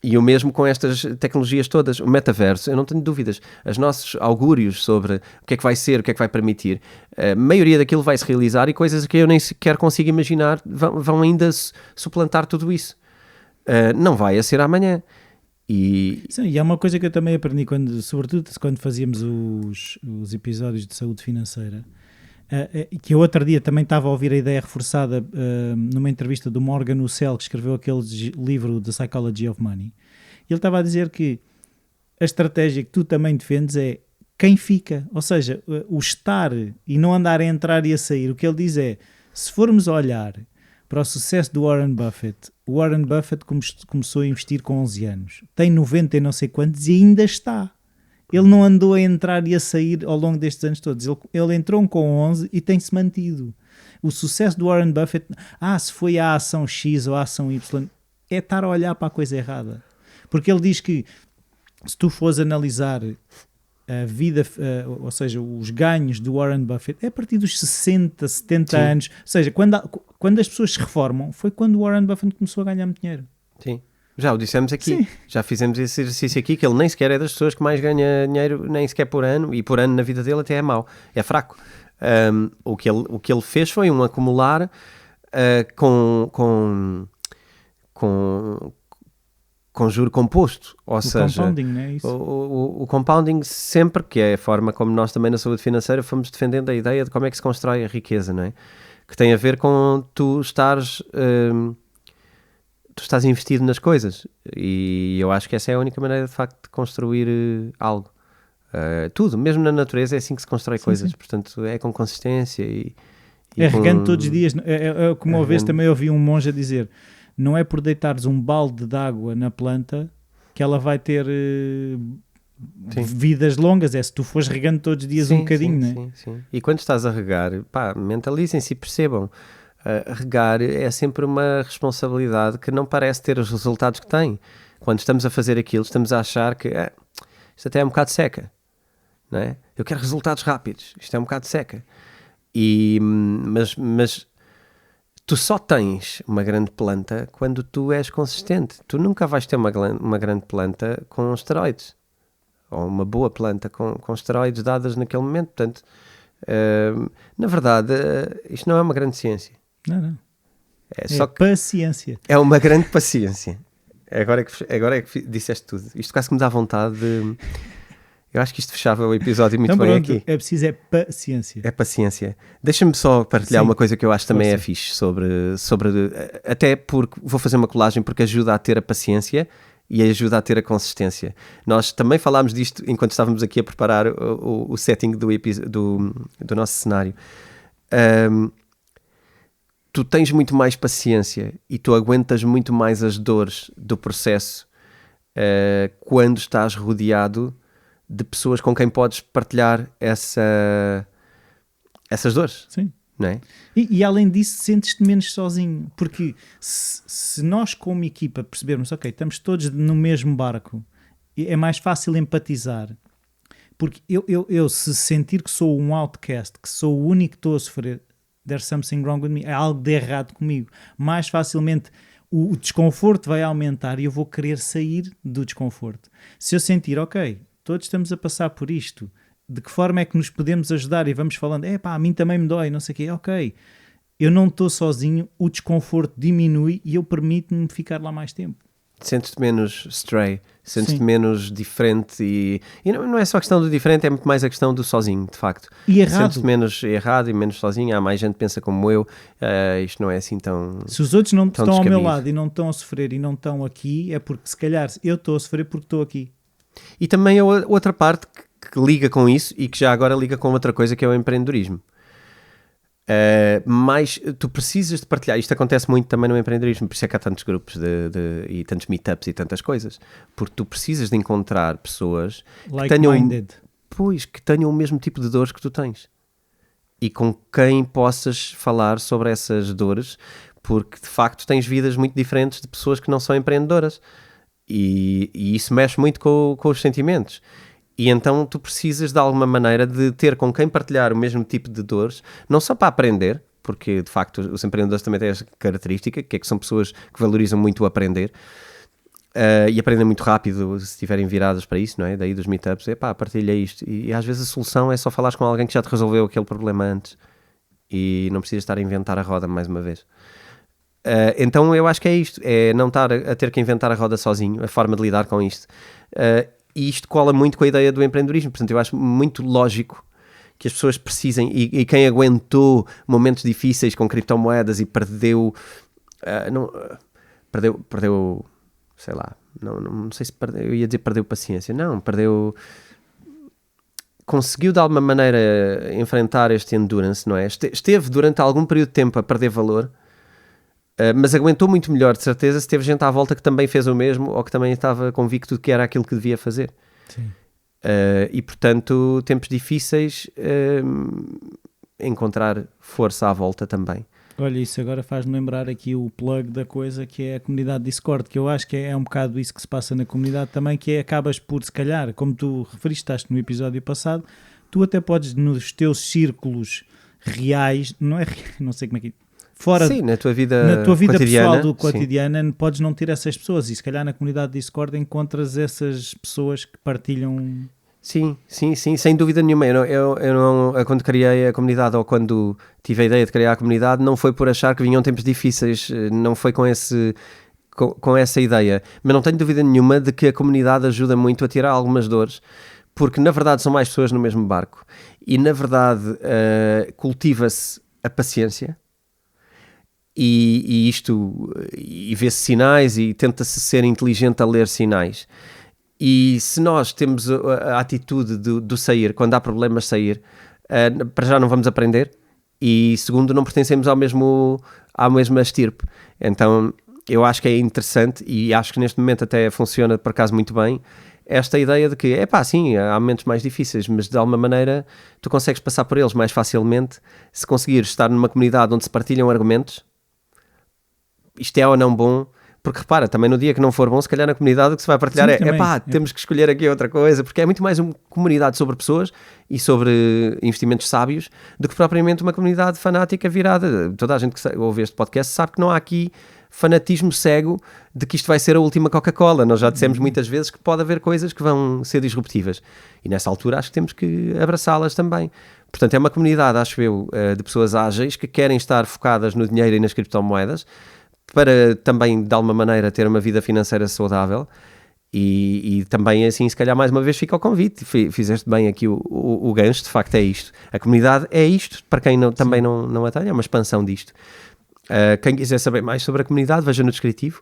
E o mesmo com estas tecnologias todas, o metaverso, eu não tenho dúvidas. Os nossos augúrios sobre o que é que vai ser, o que é que vai permitir, a maioria daquilo vai se realizar e coisas que eu nem sequer consigo imaginar vão ainda suplantar tudo isso. Não vai a ser amanhã. Sim, e há uma coisa que eu também aprendi, sobretudo quando fazíamos os episódios de saúde financeira, que eu outro dia também estava a ouvir a ideia reforçada numa entrevista do Morgan Housel, que escreveu aquele livro The Psychology of Money. Ele estava a dizer que a estratégia que tu também defendes é quem fica, ou seja, o estar e não andar a entrar e a sair. O que ele diz é, se formos a olhar para o sucesso do Warren Buffett, o Warren Buffett começou a investir com 11 anos, tem 90 e não sei quantos e ainda está. Ele não andou a entrar e a sair ao longo destes anos todos. Ele entrou com 11 e tem-se mantido. O sucesso do Warren Buffett, se foi a ação X ou a ação Y, é estar a olhar para a coisa errada. Porque ele diz que se tu fores analisar a vida, ou seja, os ganhos do Warren Buffett, é a partir dos 60, 70 Sim. anos. Ou seja, quando as pessoas se reformam, foi quando o Warren Buffett começou a ganhar muito dinheiro. Sim. Já o dissemos aqui. Sim. Já fizemos esse exercício aqui, que ele nem sequer é das pessoas que mais ganha dinheiro, nem sequer por ano, e por ano na vida dele até é mau, é fraco. O que ele fez foi um acumular com juro composto, ou seja, compounding, não é isso? O compounding sempre, que é a forma como nós também na saúde financeira fomos defendendo a ideia de como é que se constrói a riqueza, não é? Que tem a ver com tu estás investido nas coisas, e eu acho que essa é a única maneira de facto de construir algo. Tudo, mesmo na natureza é assim que se constrói coisas, portanto é com consistência e regando todos os dias. Como uma vez também ouvi um monge a dizer, não é por deitares um balde de água na planta que ela vai ter vidas longas, é se tu fores regando todos os dias um bocadinho, não é? Sim. E quando estás a regar, mentalizem-se e percebam, regar é sempre uma responsabilidade que não parece ter os resultados que tem. Quando estamos a fazer aquilo, estamos a achar que isto até é um bocado seca, não é? Eu quero resultados rápidos, isto é um bocado seca. Mas tu só tens uma grande planta quando tu és consistente. Tu nunca vais ter uma grande planta com esteroides, ou uma boa planta com esteroides dadas naquele momento. Portanto, na verdade, isto não é uma grande ciência. Não. É só paciência. É uma grande paciência. Agora é que disseste tudo. Isto quase que me dá vontade de... Eu acho que isto fechava o episódio muito bem aqui. É preciso paciência. É paciência. Deixa-me só partilhar uma coisa que eu acho também é fixe sobre... Até porque vou fazer uma colagem porque ajuda a ter a paciência e ajuda a ter a consistência. Nós também falámos disto enquanto estávamos aqui a preparar o setting do nosso cenário. Tu tens muito mais paciência e tu aguentas muito mais as dores do processo quando estás rodeado de pessoas com quem podes partilhar essas dores. Sim. Não é? E além disso, sentes-te menos sozinho, porque se nós como equipa percebermos, ok, estamos todos no mesmo barco, é mais fácil empatizar, porque eu se sentir que sou um outcast, que sou o único que estou a sofrer, there's something wrong with me, é algo de errado comigo, mais facilmente o desconforto vai aumentar e eu vou querer sair do desconforto. Se eu sentir, ok, todos estamos a passar por isto, de que forma é que nos podemos ajudar e vamos falando, a mim também me dói, não sei o quê, ok, eu não estou sozinho, o desconforto diminui e eu permito-me ficar lá mais tempo. Sentes-te menos stray, sentes-te menos diferente e não é só a questão do diferente, é muito mais a questão do sozinho, de facto. E errado. Sentes-te menos errado e menos sozinho, há mais gente que pensa como eu, isto não é assim tão... Se os outros não estão descabido. ao meu lado e não estão a sofrer e não estão aqui, é porque se calhar eu estou a sofrer porque estou aqui. E também a outra parte que liga com isso e que já agora liga com outra coisa que é o empreendedorismo. Mas tu precisas de partilhar, isto acontece muito também no empreendedorismo, por isso é que há tantos grupos e tantos meetups e tantas coisas, porque tu precisas de encontrar pessoas que tenham o mesmo tipo de dores que tu tens e com quem possas falar sobre essas dores, porque de facto tens vidas muito diferentes de pessoas que não são empreendedoras e isso mexe muito com os sentimentos. E então tu precisas de alguma maneira de ter com quem partilhar o mesmo tipo de dores, não só para aprender, porque de facto os empreendedores também têm essa característica, que é que são pessoas que valorizam muito o aprender e aprendem muito rápido se estiverem viradas para isso, não é? Daí dos meetups, partilha isto. E às vezes a solução é só falares com alguém que já te resolveu aquele problema antes e não precisas estar a inventar a roda mais uma vez. Então eu acho que é isto, é não estar a ter que inventar a roda sozinho, a forma de lidar com isto. E isto cola muito com a ideia do empreendedorismo, portanto eu acho muito lógico que as pessoas precisem, e quem aguentou momentos difíceis com criptomoedas e perdeu, sei lá, não sei se perdeu, eu ia dizer perdeu paciência, não, conseguiu de alguma maneira enfrentar este endurance, não é? Esteve durante algum período de tempo a perder valor, mas aguentou muito melhor, de certeza, se teve gente à volta que também fez o mesmo ou que também estava convicto de que era aquilo que devia fazer. Sim. E portanto, tempos difíceis, encontrar força à volta também. Olha, isso agora faz-me lembrar aqui o plug da coisa que é a comunidade Discord, que eu acho que é um bocado isso que se passa na comunidade também, que é acabas por, se calhar, como tu referiste no episódio passado, tu até podes nos teus círculos reais, não sei como é que fora, sim, na tua vida pessoal do sim. cotidiana, podes não ter essas pessoas, e se calhar na comunidade Discord encontras essas pessoas que partilham. Sim, sem dúvida nenhuma. Eu não, quando criei a comunidade, ou quando tive a ideia de criar a comunidade, não foi por achar que vinham tempos difíceis, não foi com essa ideia, mas não tenho dúvida nenhuma de que a comunidade ajuda muito a tirar algumas dores, porque na verdade são mais pessoas no mesmo barco, e na verdade cultiva-se a paciência, e vê-se sinais, e tenta-se ser inteligente a ler sinais. E se nós temos a atitude do sair, quando há problemas sair, para já não vamos aprender, e segundo, não pertencemos à mesma estirpe. Então eu acho que é interessante, e acho que neste momento até funciona por acaso muito bem, esta ideia de que, sim, há momentos mais difíceis, mas de alguma maneira tu consegues passar por eles mais facilmente se conseguires estar numa comunidade onde se partilham argumentos. Isto é ou não bom? Porque repara, também no dia que não for bom, se calhar na comunidade o que se vai partilhar temos que escolher aqui outra coisa, porque é muito mais uma comunidade sobre pessoas e sobre investimentos sábios do que propriamente uma comunidade fanática virada. Toda a gente que ouve este podcast sabe que não há aqui fanatismo cego de que isto vai ser a última Coca-Cola. Nós já dissemos muitas vezes que pode haver coisas que vão ser disruptivas, e nessa altura acho que temos que abraçá-las também. Portanto, é uma comunidade, acho eu, de pessoas ágeis que querem estar focadas no dinheiro e nas criptomoedas, para também, de alguma maneira, ter uma vida financeira saudável, e também, assim, se calhar mais uma vez fica o convite. Fizeste bem aqui o gancho, de facto é isto. A comunidade é isto, para quem também não a tem, é uma expansão disto. Quem quiser saber mais sobre a comunidade, veja no descritivo.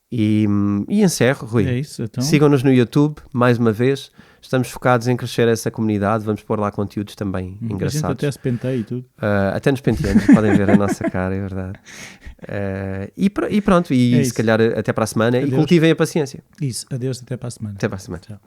E encerro, Rui. É isso, então. Sigam-nos no YouTube, mais uma vez. Estamos focados em crescer essa comunidade. Vamos pôr lá conteúdos também engraçados. A gente até se penteia e tudo. Até nos penteamos, podem ver a nossa cara, é verdade. E pronto, se calhar até para a semana. Adeus. E cultivem a paciência. Isso, adeus, até para a semana. Até para a semana. Tchau.